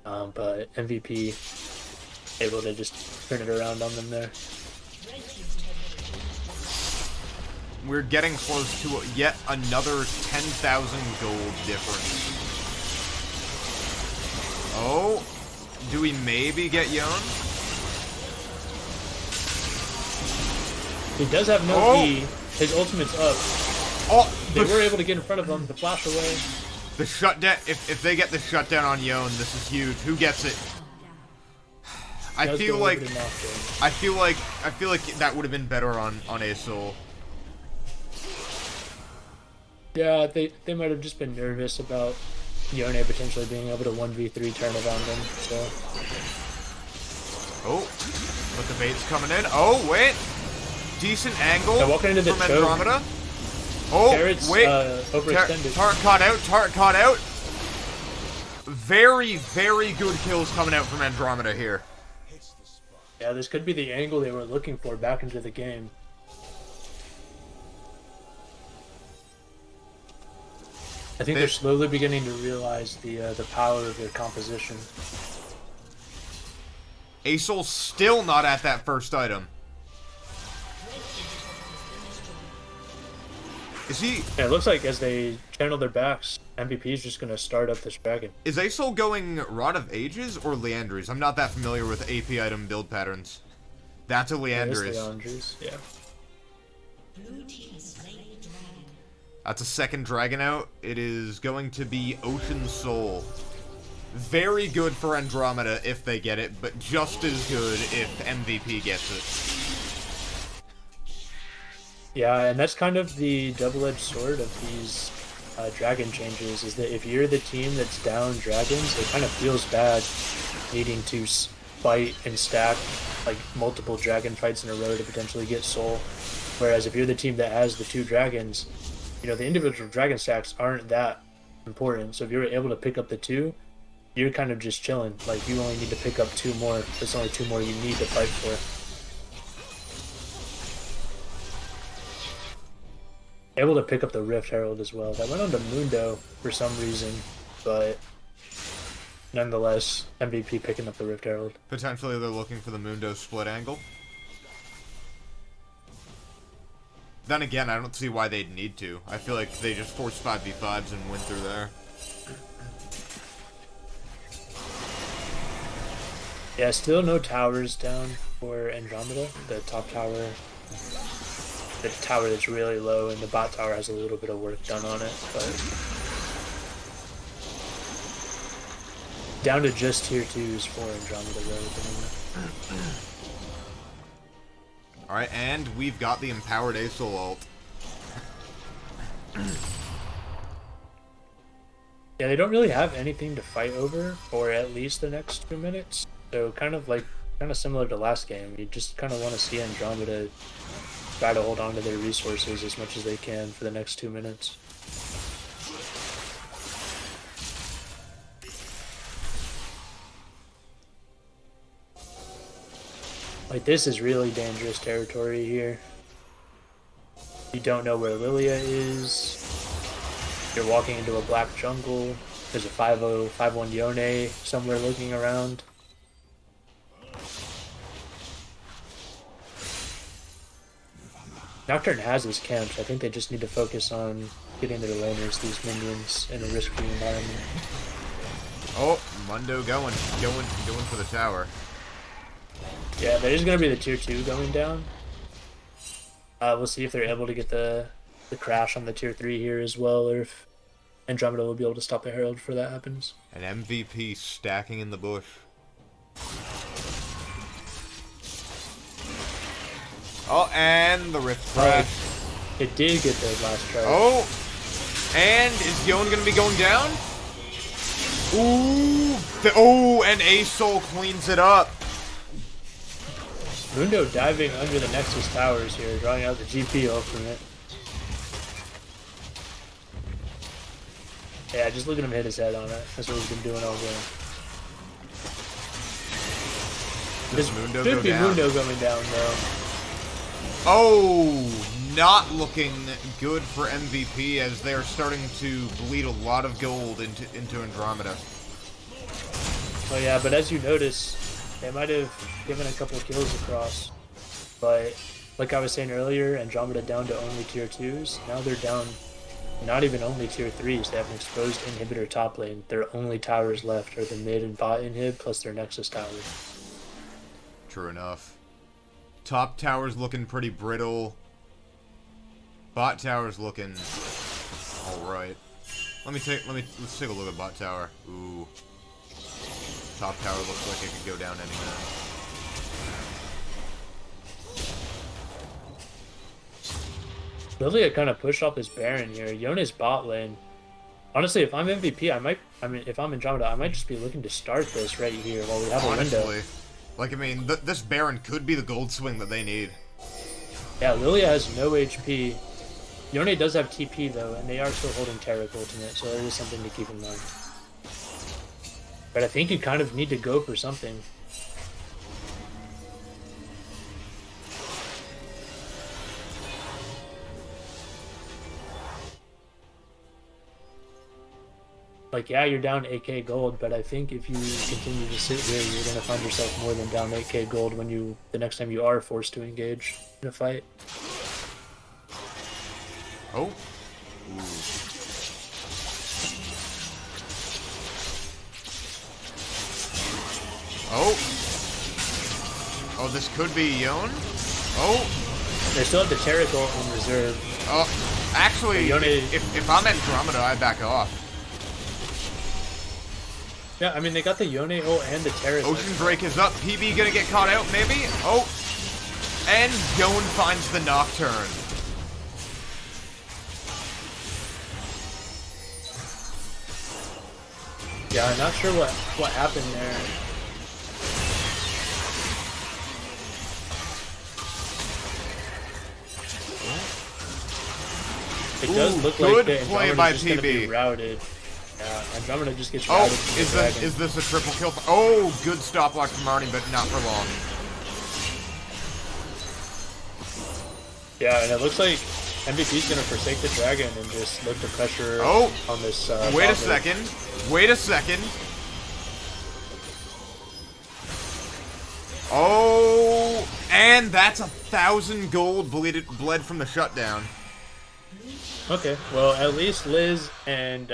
Speaker 2: But MVP able to just turn it around on them there.
Speaker 1: We're getting close to yet another 10,000 gold difference. Oh, do we maybe get Yon?
Speaker 2: He does have no E. His ultimate's up.
Speaker 1: Oh,
Speaker 2: They were able to get in front of him, the flash away.
Speaker 1: The shutdown. If they get the shutdown on Yon, this is huge. Who gets it? I feel like that would have been better on Aesol.
Speaker 2: Yeah, they might have just been nervous about Yone potentially being able to 1v3 turn around them, so.
Speaker 1: Oh, but the bait's coming in. Oh, wait. Decent angle
Speaker 2: They're walking into the
Speaker 1: from
Speaker 2: choke.
Speaker 1: Andromeda. Oh,
Speaker 2: Carrot's,
Speaker 1: wait.
Speaker 2: overextended.
Speaker 1: Turret caught out. Turret caught out. Very, very good kills coming out from Andromeda here.
Speaker 2: Yeah, this could be the angle they were looking for back into the game. I think they're slowly beginning to realize the power of their composition.
Speaker 1: Aesol's still not at that first item. Is he...
Speaker 2: Yeah, it looks like as they channel their backs, MVP is just going to start up this dragon.
Speaker 1: Is Aesol going Rod of Ages or Leandry's? I'm not that familiar with AP item build patterns. That's a Leandry's.
Speaker 2: Leandry's, yeah.
Speaker 5: Blue team slain the dragon.
Speaker 1: That's a second dragon out. It is going to be Ocean Soul. Very good for Andromeda if they get it, but just as good if MVP gets it.
Speaker 2: Yeah, and that's kind of the double-edged sword of these dragon changes, is that if you're the team that's down dragons, it kind of feels bad needing to fight and stack like multiple dragon fights in a row to potentially get soul. Whereas if you're the team that has the two dragons, you know, the individual dragon stacks aren't that important. So if you're able to pick up the two, you're kind of just chilling. Like, you only need to pick up two more. There's only two more you need to fight for. Able to pick up the Rift Herald as well. That went on to Mundo for some reason, but nonetheless, MVP picking up the Rift Herald.
Speaker 1: Potentially they're looking for the Mundo split angle. Then again, I don't see why they'd need to. I feel like they just force 5v5s and win through there.
Speaker 2: Yeah, still no towers down for Andromeda. The top tower, the tower that's really low, and the bot tower has a little bit of work done on it, but down to just tier 2s for Andromeda though at the moment.
Speaker 1: Alright, and we've got the empowered Aesol ult.
Speaker 2: Yeah, they don't really have anything to fight over for at least the next 2 minutes. So kind of similar to last game. You just kind of want to see Andromeda try to hold on to their resources as much as they can for the next 2 minutes. Like, this is really dangerous territory here. You don't know where Lilia is. You're walking into a black jungle. There's a 5-0, 5-1 Yone somewhere looking around. Nocturne has his camps. I think they just need to focus on getting their laners, these minions, in a risk-free environment.
Speaker 1: Oh, Mundo going for the tower.
Speaker 2: Yeah, there's going to be the tier 2 going down. We'll see if they're able to get the crash on the tier 3 here as well, or if Andromeda will be able to stop the Herald before that happens.
Speaker 1: An MVP stacking in the bush. Oh, and the Rift crash.
Speaker 2: It did get the last charge.
Speaker 1: Oh, And is Yon gonna be going down? Ooh! And A-Soul cleans it up.
Speaker 2: Mundo diving under the Nexus towers here, drawing out the GP ultimate. Yeah, just look at him hit his head on it. That's what he's been doing all game.
Speaker 1: Does Mundo
Speaker 2: Could
Speaker 1: go
Speaker 2: be
Speaker 1: down?
Speaker 2: Mundo going down though.
Speaker 1: Oh, not looking good for MVP as they're starting to bleed a lot of gold into Andromeda.
Speaker 2: Oh yeah, but as you notice, they might have given a couple of kills across. But like I was saying earlier, Andromeda down to only tier 2s. Now they're down not even only tier 3s. They have an exposed inhibitor top lane. Their only towers left are the mid and bot inhib plus their Nexus towers.
Speaker 1: True enough. Top tower's looking pretty brittle. Bot tower's looking alright. Let's take a look at bot tower. Ooh. Top tower looks like it could go down any minute.
Speaker 2: Lilia kind of pushed off this Baron here. Yone's bot lane. Honestly, if I'm MVP, if I'm Andromeda, I might just be looking to start this right here while we have a window.
Speaker 1: Honestly. Like, I mean, this Baron could be the gold swing that they need.
Speaker 2: Yeah, Lilia has no HP. Yone does have TP though, and they are still holding Taric ultimate, so there is something to keep in mind. But I think you kind of need to go for something. Like, yeah, you're down 8k gold, but I think if you continue to sit here, you're going to find yourself more than down 8k gold when the next time you are forced to engage in a fight.
Speaker 1: Oh. Ooh. Oh. Oh, this could be Yon. Oh.
Speaker 2: They still have the Taric ult in reserve.
Speaker 1: Oh. Actually,
Speaker 2: Yone...
Speaker 1: if I'm Andromeda, I back off.
Speaker 2: Yeah, I mean, they got the Yone ult and the Taric.
Speaker 1: Ocean Drake is up. PB gonna get caught out, maybe? Oh. And Yon finds the Nocturne.
Speaker 2: Yeah, I'm not sure what happened there. It does look like the Andromeda just gonna be routed. Yeah, Andromeda just gets routed.
Speaker 1: Oh, is this a triple kill? Oh, good stop block from Arnie, but not for long.
Speaker 2: Yeah, and it looks like MVP's gonna forsake the dragon and just look to pressure on this.
Speaker 1: Wait a second. Wait a second. Oh, and that's 1,000 gold bled from the shutdown.
Speaker 2: Okay, well, at least Liz and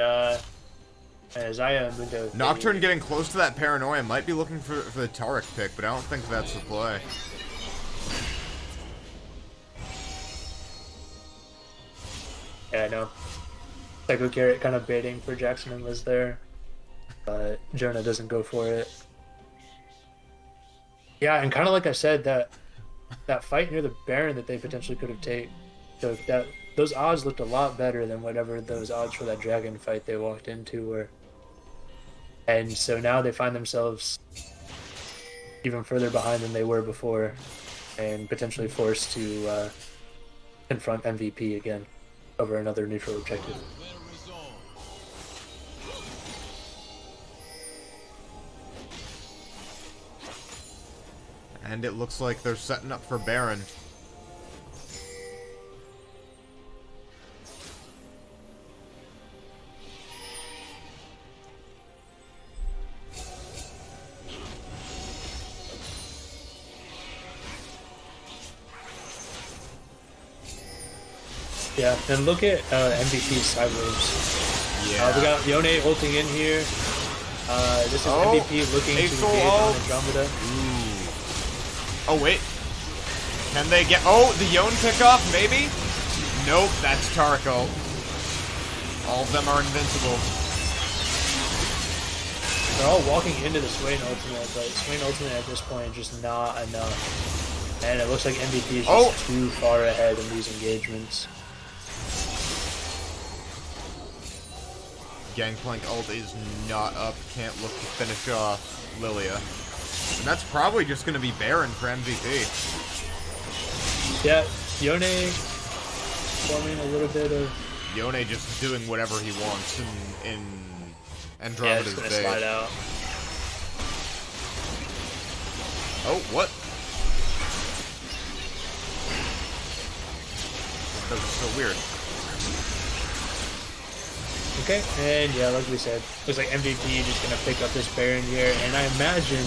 Speaker 2: Zaya and Mundo.
Speaker 1: Nocturne getting close to that paranoia might be looking for the Taric pick, but I don't think that's the play.
Speaker 2: Yeah, I know. Psycho Carrot kind of baiting for Jackson and Liz there, but Jonah doesn't go for it. Yeah, and kind of like I said, that fight near the Baron that they potentially could have taken, so those odds looked a lot better than whatever those odds for that dragon fight they walked into were. And so now they find themselves even further behind than they were before, and potentially forced to confront MVP again over another neutral objective.
Speaker 1: And it looks like they're setting up for Baron.
Speaker 2: Yeah, and look at MVP's side waves.
Speaker 1: Yeah.
Speaker 2: We got Yone ulting in here. This is MVP looking to engage on Andromeda.
Speaker 1: Ooh. Oh, wait. Can they get... Oh, the Yon pickoff, maybe? Nope, that's Taric ult. All of them are invincible.
Speaker 2: They're all walking into the Swain ultimate, but Swain ultimate at this point is just not enough. And it looks like MVP is just too far ahead in these engagements.
Speaker 1: Gangplank ult is not up. Can't look to finish off Lilia. And that's probably just going to be Baron for MVP.
Speaker 2: Yeah, Yone forming a little bit of...
Speaker 1: Yone just doing whatever he wants in
Speaker 2: Yeah,
Speaker 1: Andromeda's
Speaker 2: just gonna
Speaker 1: bait.
Speaker 2: slide out.
Speaker 1: Oh, what? That was so weird.
Speaker 2: Okay, and yeah, like we said, looks like MVP just gonna pick up this Baron here, and I imagine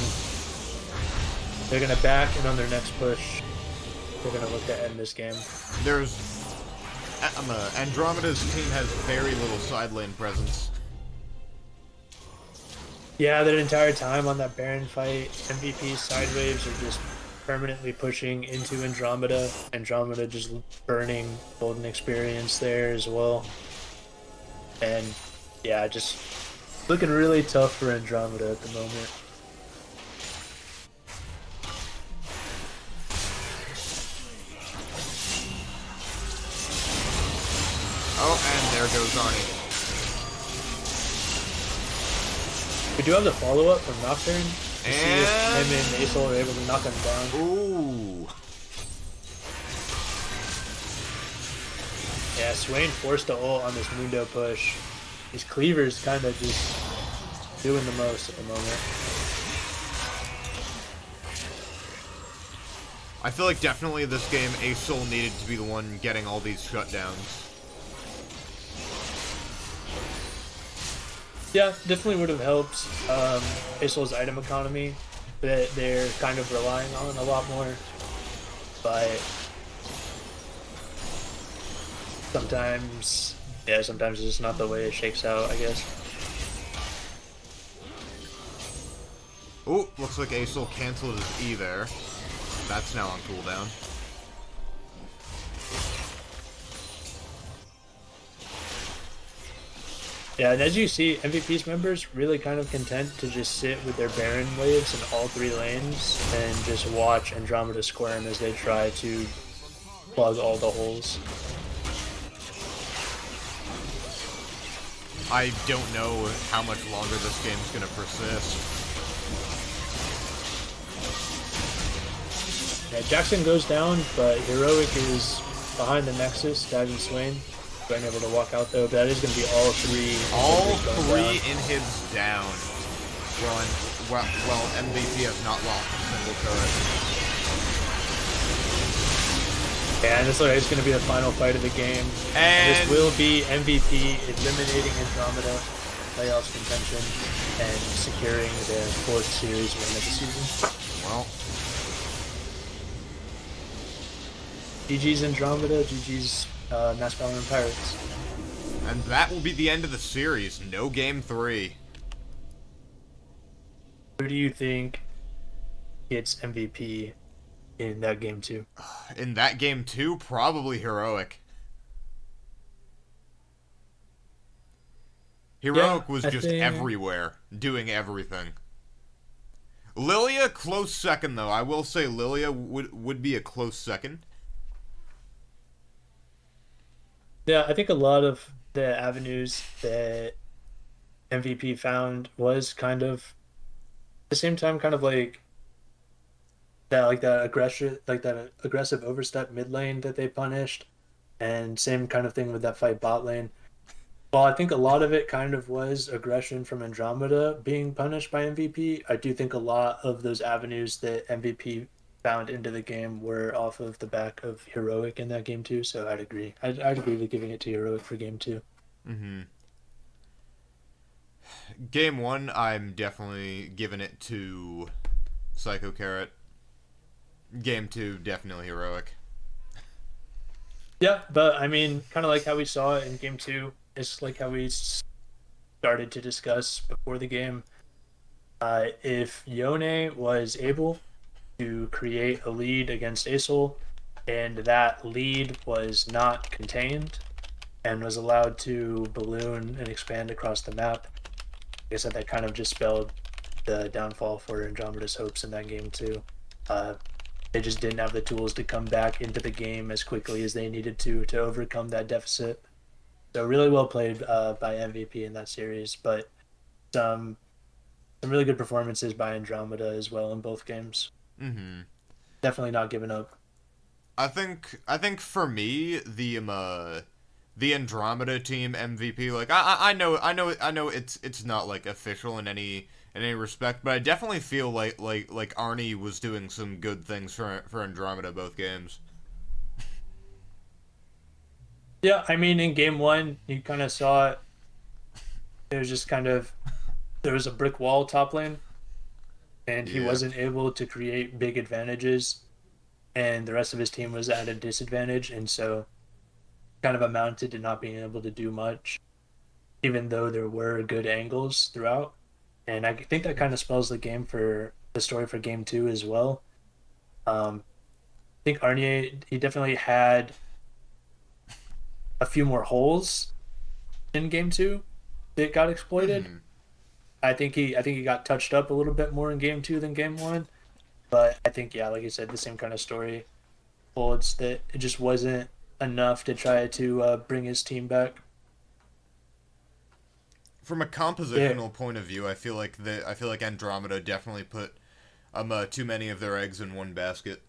Speaker 2: they're gonna back, and on their next push, they're gonna look to end this game.
Speaker 1: There's... Andromeda's team has very little side lane presence.
Speaker 2: Yeah, that entire time on that Baron fight, MVP's side waves are just permanently pushing into Andromeda. Andromeda just burning golden experience there as well. And yeah, just looking really tough for Andromeda at the moment.
Speaker 1: Oh, and there goes Arnie.
Speaker 2: We do have the follow-up from Nocturne. To see if
Speaker 1: And...
Speaker 2: him and Asol are able to knock him down.
Speaker 1: Ooh.
Speaker 2: Yeah, Swain forced the ult on this Mundo push. His cleaver's kind of just doing the most at the moment.
Speaker 1: I feel like definitely this game, Asol needed to be the one getting all these shutdowns.
Speaker 2: Yeah, definitely would have helped Asol's item economy that they're kind of relying on a lot more. But sometimes it's just not the way it shakes out, I guess.
Speaker 1: Oh, looks like Asol canceled his E there. That's now on cooldown.
Speaker 2: Yeah, and as you see, MVP's members really kind of content to just sit with their Baron waves in all three lanes and just watch Andromeda squirm as they try to plug all the holes.
Speaker 1: I don't know how much longer this game's gonna persist.
Speaker 2: Yeah, Jackson goes down, but Heroic is behind the Nexus, diving Swain. Being able to walk out though, but that is going to be all three.
Speaker 1: All
Speaker 2: going
Speaker 1: three
Speaker 2: down.
Speaker 1: inhibs down. Well, MVP has not lost a single turret.
Speaker 2: Yeah, and this is going to be the final fight of the game.
Speaker 1: And
Speaker 2: This will be MVP eliminating Andromeda, playoffs contention, and securing their 4th series win of the season.
Speaker 1: well,
Speaker 2: GG's Andromeda, GG's Mass Valoran Pirates.
Speaker 1: and that will be the end of the series. No game 3.
Speaker 2: Who do you think gets MVP in that game 2?
Speaker 1: In that game 2, probably Heroic. Heroic was
Speaker 2: I
Speaker 1: just
Speaker 2: think-
Speaker 1: everywhere, doing everything. Lilia, close second, though. I will say Lilia would be a close second.
Speaker 2: Yeah, I think a lot of the avenues that MVP found was kind of at the same time kind of like that aggressive overstep mid lane that they punished, and same kind of thing with that fight bot lane. Well, I think a lot of it kind of was aggression from Andromeda being punished by MVP. I do think a lot of those avenues that MVP found into the game were off of the back of Heroic in that game too, so I'd agree. I'd agree with giving it to Heroic for game 2.
Speaker 1: Mm-hmm. Game 1, I'm definitely giving it to Psycho Carrot. Game 2, definitely Heroic.
Speaker 2: Yeah, but I mean, kind of like how we saw it in game 2, it's like how we started to discuss before the game. If Yone was able to create a lead against Asol, and that lead was not contained and was allowed to balloon and expand across the map, like I said, that kind of just spelled the downfall for Andromeda's hopes in that game too. They just didn't have the tools to come back into the game as quickly as they needed to overcome that deficit. So really well played by MVP in that series, but some really good performances by Andromeda as well in both games.
Speaker 1: Mm-hmm.
Speaker 2: Definitely not giving up.
Speaker 1: I think for me the Andromeda team MVP, like I know it's not like official in any respect, but I definitely feel like Arnie was doing some good things for Andromeda both games.
Speaker 2: Yeah, I mean, in game one, you kind of saw it. It was just kind of there was a brick wall top lane, and he
Speaker 1: Yeah.
Speaker 2: wasn't able to create big advantages, and the rest of his team was at a disadvantage, and so kind of amounted to not being able to do much, even though there were good angles throughout. And I think that kind of spells the story for game two as well. I think Arnie he definitely had a few more holes in game two that got exploited.
Speaker 1: Mm-hmm.
Speaker 2: I think he got touched up a little bit more in game two than game one. But I think yeah, like you said, the same kind of story holds that it just wasn't enough to try to bring his team back.
Speaker 1: From a
Speaker 2: Yeah.
Speaker 1: compositional point of view, I feel like Andromeda definitely put too many of their eggs in one basket.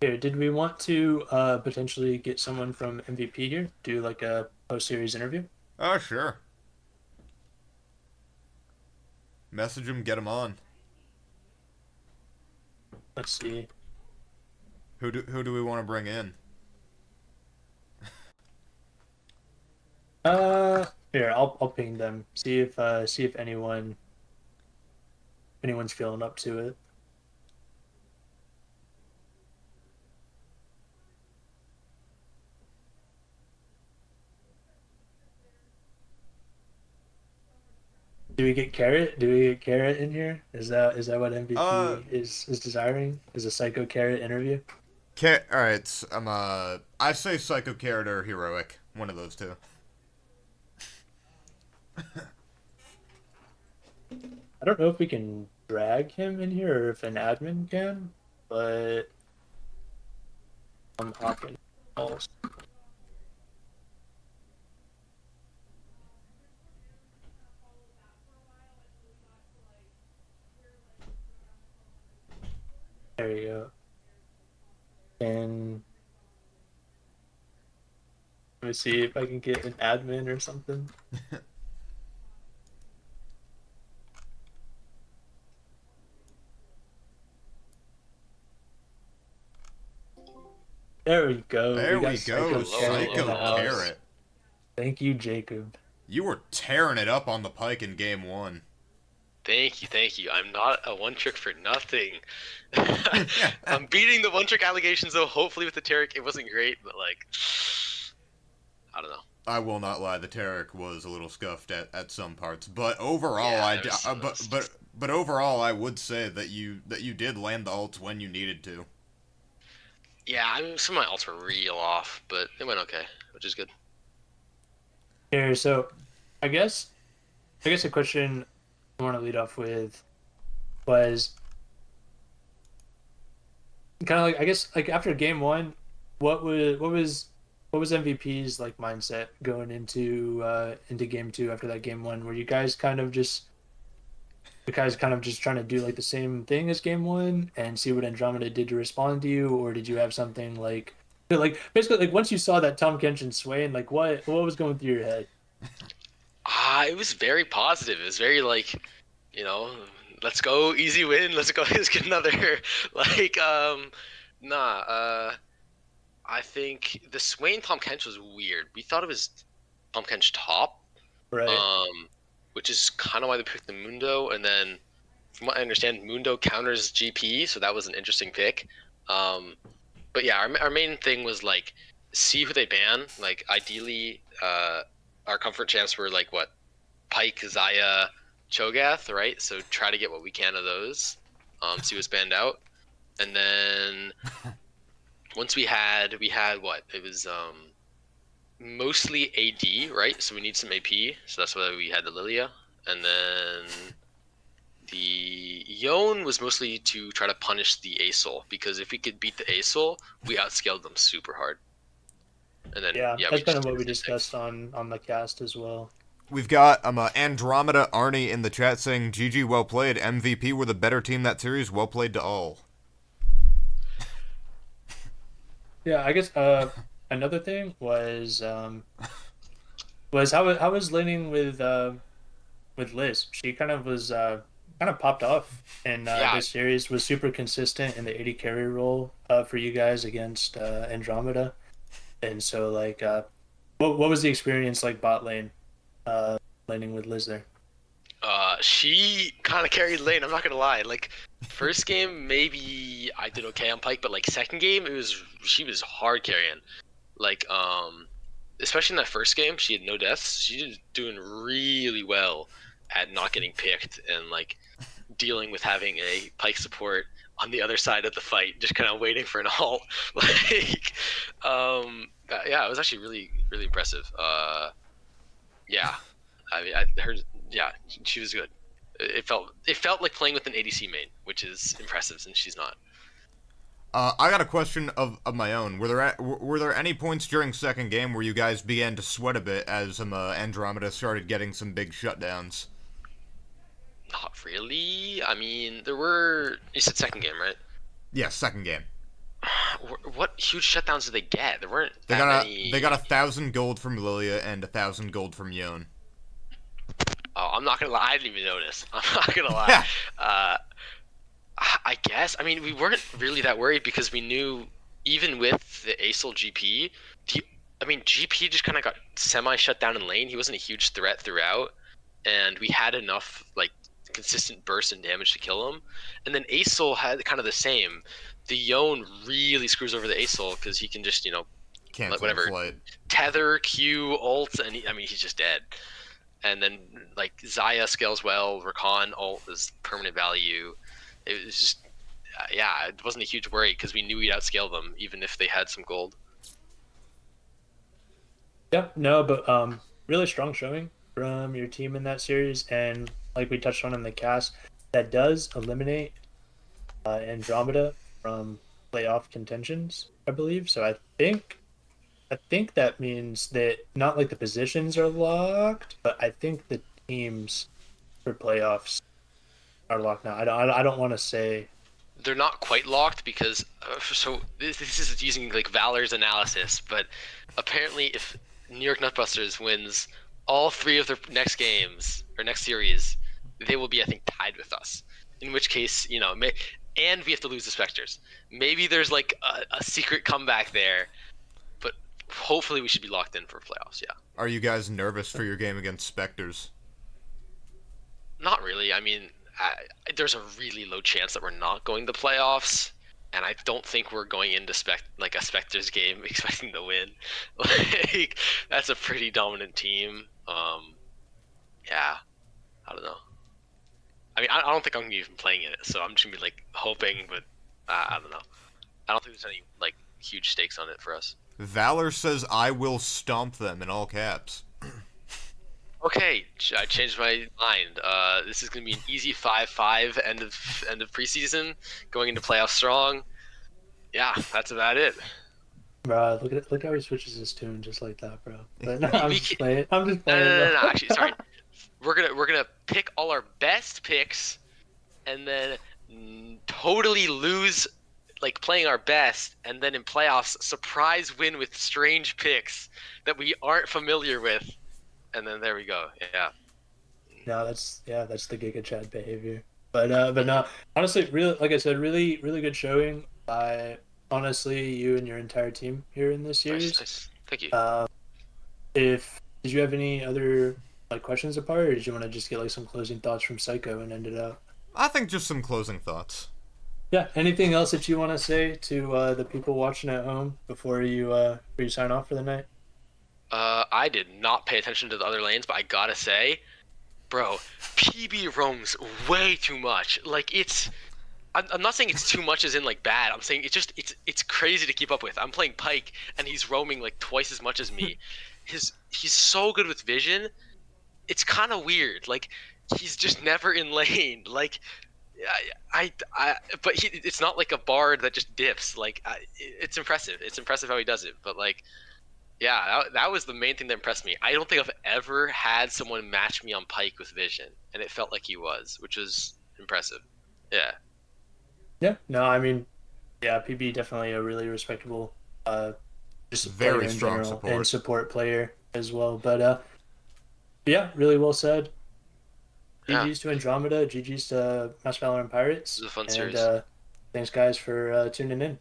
Speaker 2: Here, did we want to potentially get someone from MVP here, do like a post series interview?
Speaker 1: Oh, sure. Message him, get him on.
Speaker 2: Let's see.
Speaker 1: Who do we want to bring in?
Speaker 2: Here, I'll ping them. See if anyone's feeling up to it. Do we get carrot? Do we get carrot in here? Is that what
Speaker 1: Uh,
Speaker 2: MVP is desiring? Is a psycho carrot interview?
Speaker 1: All right. I say Psycho Carrot or Heroic, one of those two.
Speaker 2: I don't know if we can drag him in here or if an admin can, but I'm hopping. There you go. And let me see if I can get an admin or something. There we go.
Speaker 1: There
Speaker 2: got
Speaker 1: we go,
Speaker 2: Psycho Carrot in the
Speaker 1: Psycho
Speaker 2: house.
Speaker 1: Carrot.
Speaker 2: Thank you, Jacob.
Speaker 1: You were tearing it up on the pike in game one.
Speaker 6: Thank you, thank you. I'm not a one trick for nothing. I'm beating the one trick allegations though. Hopefully with the Tarek, it wasn't great, but like, I don't know.
Speaker 1: I will not lie, the Tarek was a little scuffed at some parts, but overall,
Speaker 6: Yeah, it was-
Speaker 1: but overall, I would say that you did land the ults when you needed to.
Speaker 6: Yeah, I mean, some of my ults were real off, but it went okay, which is good.
Speaker 2: Here, so I guess a question I want to lead off with was kind of like I guess like after game one, what was MVP's like mindset going into game two after that game one? Were you guys kind of just trying to do like the same thing as game one and see what Andromeda did to respond to you, or did you have something like basically like once you saw that Tom Kenshin Swain, like what was going through your head?
Speaker 6: It was very positive. It was very like, you know, let's go, easy win. Let's go, let's get another. Like, nah. I think the Swain Tom Kench was weird. We thought it was Tom Kench top,
Speaker 2: Right.
Speaker 6: which is kind of why they picked the Mundo. And then, from what I understand, Mundo counters GP, so that was an interesting pick. But yeah, our main thing was like see who they ban. Like ideally, our comfort champs were like what, Pike, Zaya, Cho'Gath, right? So try to get what we can of those. See what's banned out, and then once we had what it was mostly AD, right? So we need some AP, so that's why we had the Lilia, and then the Yone was mostly to try to punish the Asol, because if we could beat the Asol, we outscaled them super hard. And then
Speaker 2: Yeah,
Speaker 6: we
Speaker 2: that's kind
Speaker 6: just
Speaker 2: of what
Speaker 6: did
Speaker 2: we
Speaker 6: the same
Speaker 2: discussed on the cast as well.
Speaker 1: We've got Andromeda Arnie in the chat saying, GG, well played. MVP were the better team that series. Well played to all.
Speaker 2: Yeah, I guess another thing was how was laning with Liz. She kind of was kind of popped off in
Speaker 6: Yeah,
Speaker 2: this series. Was super consistent in the 80 carry role for you guys against Andromeda. And so like what was the experience like bot lane laning with Liz there?
Speaker 6: she kind of carried lane. I'm not gonna lie. Like, first game maybe I did okay on Pike, but like second game she was hard carrying. Like, especially in that first game, she had no deaths. She was doing really well at not getting picked and like dealing with having a Pike support on the other side of the fight, just kind of waiting for an ult. Like, yeah, it was actually really impressive. Yeah, I mean, I heard, yeah, she was good. It felt like playing with an ADC main, which is impressive since she's not.
Speaker 1: I got a question of my own. Were there any points during second game where you guys began to sweat a bit as Andromeda started getting some big shutdowns?
Speaker 6: Not really. I mean, there were. You said second game, right?
Speaker 1: Yeah, second game.
Speaker 6: What huge shutdowns did they get? There weren't
Speaker 1: They
Speaker 6: that
Speaker 1: got
Speaker 6: many.
Speaker 1: they got 1,000 gold from Lilia and 1,000 gold from Yon.
Speaker 6: Oh, I'm not gonna lie. I didn't even notice. I'm not gonna lie. I guess. I mean, we weren't really that worried because we knew, even with the ASL GP, GP just kind of got semi shut down in lane. He wasn't a huge threat throughout, and we had enough like consistent burst and damage to kill him. And then ASL had kind of the same. The Yone really screws over the ASL because he can just
Speaker 1: Cancel
Speaker 6: whatever
Speaker 1: flight.
Speaker 6: tether, Q, ult, and he's just dead. And then like Zaya scales well, Rakan ult is permanent value. It was just yeah, it wasn't a huge worry because we knew we'd outscale them even if they had some gold.
Speaker 2: Yeah, no, but really strong showing from your team in that series, and like we touched on in the cast, that does eliminate Andromeda from playoff contentions, I believe. So I think that means that not like the positions are locked, but I think the teams for playoffs are locked now. I don't want to say.
Speaker 6: They're not quite locked because so this is using like Valor's analysis, but apparently if New York Nutbusters wins all 3 of their next games or next series, they will be, I think, tied with us. In which case, and we have to lose the Spectres. Maybe there's like a secret comeback there, but hopefully we should be locked in for playoffs. Yeah.
Speaker 1: Are you guys nervous for your game against Spectres?
Speaker 6: Not really. I mean, there's a really low chance that we're not going to playoffs, and I don't think we're going into a Spectres game expecting to win. Like, that's a pretty dominant team. Yeah, I don't know. I mean, I don't think I'm gonna be even playing in it, so I'm just gonna be like hoping, but I don't know. I don't think there's any like huge stakes on it for us.
Speaker 1: Valor says, I will stomp them in all caps.
Speaker 6: Okay, I changed my mind. This is gonna be an easy 5-5 end of preseason, going into playoff strong. Yeah, that's about it.
Speaker 2: Bro, look how he switches his tune just like that, bro. But no,
Speaker 6: I'm just playing. No. Actually, sorry. We're gonna pick all our best picks, and then totally lose, like playing our best, and then in playoffs, surprise win with strange picks that we aren't familiar with, and then there we go. Yeah.
Speaker 2: No, that's the Giga Chad behavior. But no, honestly, really, like I said, really good showing by honestly you and your entire team here in this series.
Speaker 6: Nice. Thank you.
Speaker 2: Did you have any other like questions apart, or did you want to just get like some closing thoughts from Psycho and end it out?
Speaker 1: I think just some closing thoughts.
Speaker 2: Yeah. Anything else that you want to say to the people watching at home before you sign off for the night?
Speaker 6: I did not pay attention to the other lanes, but I gotta say, bro, PB roams way too much. Like I'm not saying it's too much as in like bad. I'm saying it's crazy to keep up with. I'm playing Pike and he's roaming like twice as much as me. He's so good with vision. It's kind of weird. Like he's just never in lane. Like but it's not like a bard that just dips. Like it's impressive. It's impressive how he does it. But like Yeah, that was the main thing that impressed me. I don't think I've ever had someone match me on Pike with Vision, and it felt like he was, which was impressive. Yeah.
Speaker 2: Yeah, no, I mean, yeah, PB definitely a really respectable, just player
Speaker 1: Very
Speaker 2: in
Speaker 1: strong
Speaker 2: general and
Speaker 1: support.
Speaker 2: support player as well. But yeah, really well said.
Speaker 6: Yeah.
Speaker 2: GG's to Andromeda, GG's to Mass Valorant Pirates,
Speaker 6: It was a fun
Speaker 2: and
Speaker 6: series.
Speaker 2: thanks guys for tuning in.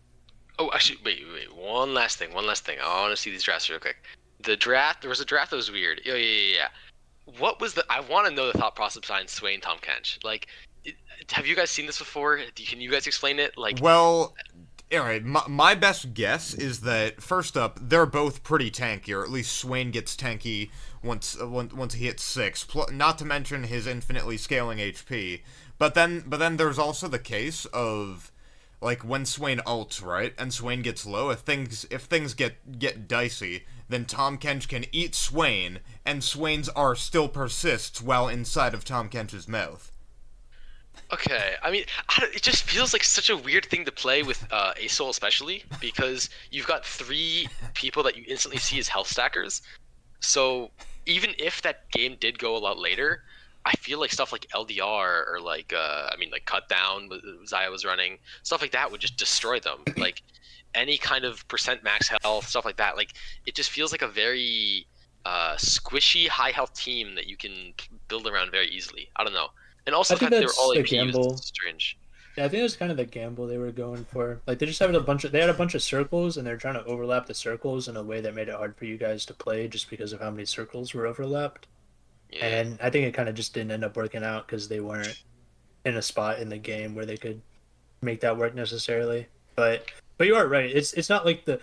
Speaker 6: Oh, actually, wait. One last thing. I want to see these drafts real quick. The draft. There was a draft that was weird. Yeah. What was the? I want to know the thought process behind Swain Tom Kench. Like, have you guys seen this before? Can you guys explain it? Like,
Speaker 1: Well, alright, my best guess is that, first up, they're both pretty tanky, or at least Swain gets tanky once he hits 6, not to mention his infinitely scaling HP. But then there's also the case of, like, when Swain ults, right, and Swain gets low, if things get dicey, then Tom Kench can eat Swain, and Swain's R still persists while inside of Tom Kench's mouth.
Speaker 6: okay, I mean, it just feels like such a weird thing to play with ASOL, especially because you've got 3 people that you instantly see as health stackers. So even if that game did go a lot later, I feel like stuff like LDR or like like cut down Zaya was running, stuff like that would just destroy them. Like any kind of percent max health, stuff like that. Like it just feels like a very squishy high health team that you can build around very easily. I don't know. And also
Speaker 2: I
Speaker 6: the
Speaker 2: think
Speaker 6: fact that they were
Speaker 2: that's
Speaker 6: all
Speaker 2: the
Speaker 6: AP was
Speaker 2: gamble.
Speaker 6: strange.
Speaker 2: Yeah, I think that's kind of the gamble they were going for. Like they just had a bunch of circles, and they're trying to overlap the circles in a way that made it hard for you guys to play, just because of how many circles were overlapped.
Speaker 6: Yeah.
Speaker 2: And I think it kind of just didn't end up working out because they weren't in a spot in the game where they could make that work necessarily. But you are right. It's not like the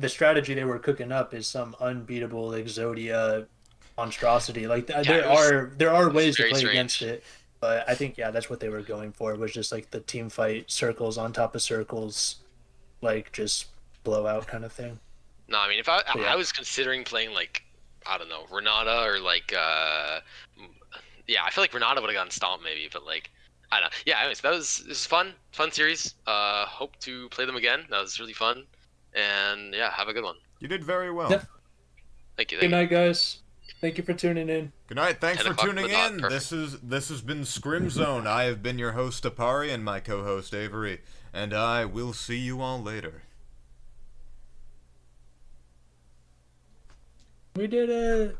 Speaker 2: strategy they were cooking up is some unbeatable Exodia monstrosity. Like
Speaker 6: Yeah,
Speaker 2: there are
Speaker 6: it was
Speaker 2: ways to
Speaker 6: very
Speaker 2: play
Speaker 6: strange.
Speaker 2: against it. But I think yeah, that's what they were going for, was just like the team fight, circles on top of circles, like just blowout kind of thing.
Speaker 6: No, I mean, if
Speaker 2: But yeah.
Speaker 6: I was considering playing like, I don't know, Renata or like yeah, I feel like Renata would have gotten stomped maybe, but like I don't know. Yeah, anyways, this was fun series. Hope to play them again. That was really fun, and yeah, have a good one.
Speaker 1: You did very well.
Speaker 2: Yeah.
Speaker 6: Thank you.
Speaker 2: Good night, guys. Thank you for tuning in.
Speaker 1: Good night. Thanks
Speaker 6: 10
Speaker 1: for
Speaker 6: o'clock on the
Speaker 1: tuning
Speaker 6: dot,
Speaker 1: in.
Speaker 6: perfect.
Speaker 1: This has been Scrim Zone. I have been your host Apari and my co-host Avery, and I will see you all later.
Speaker 2: We did it.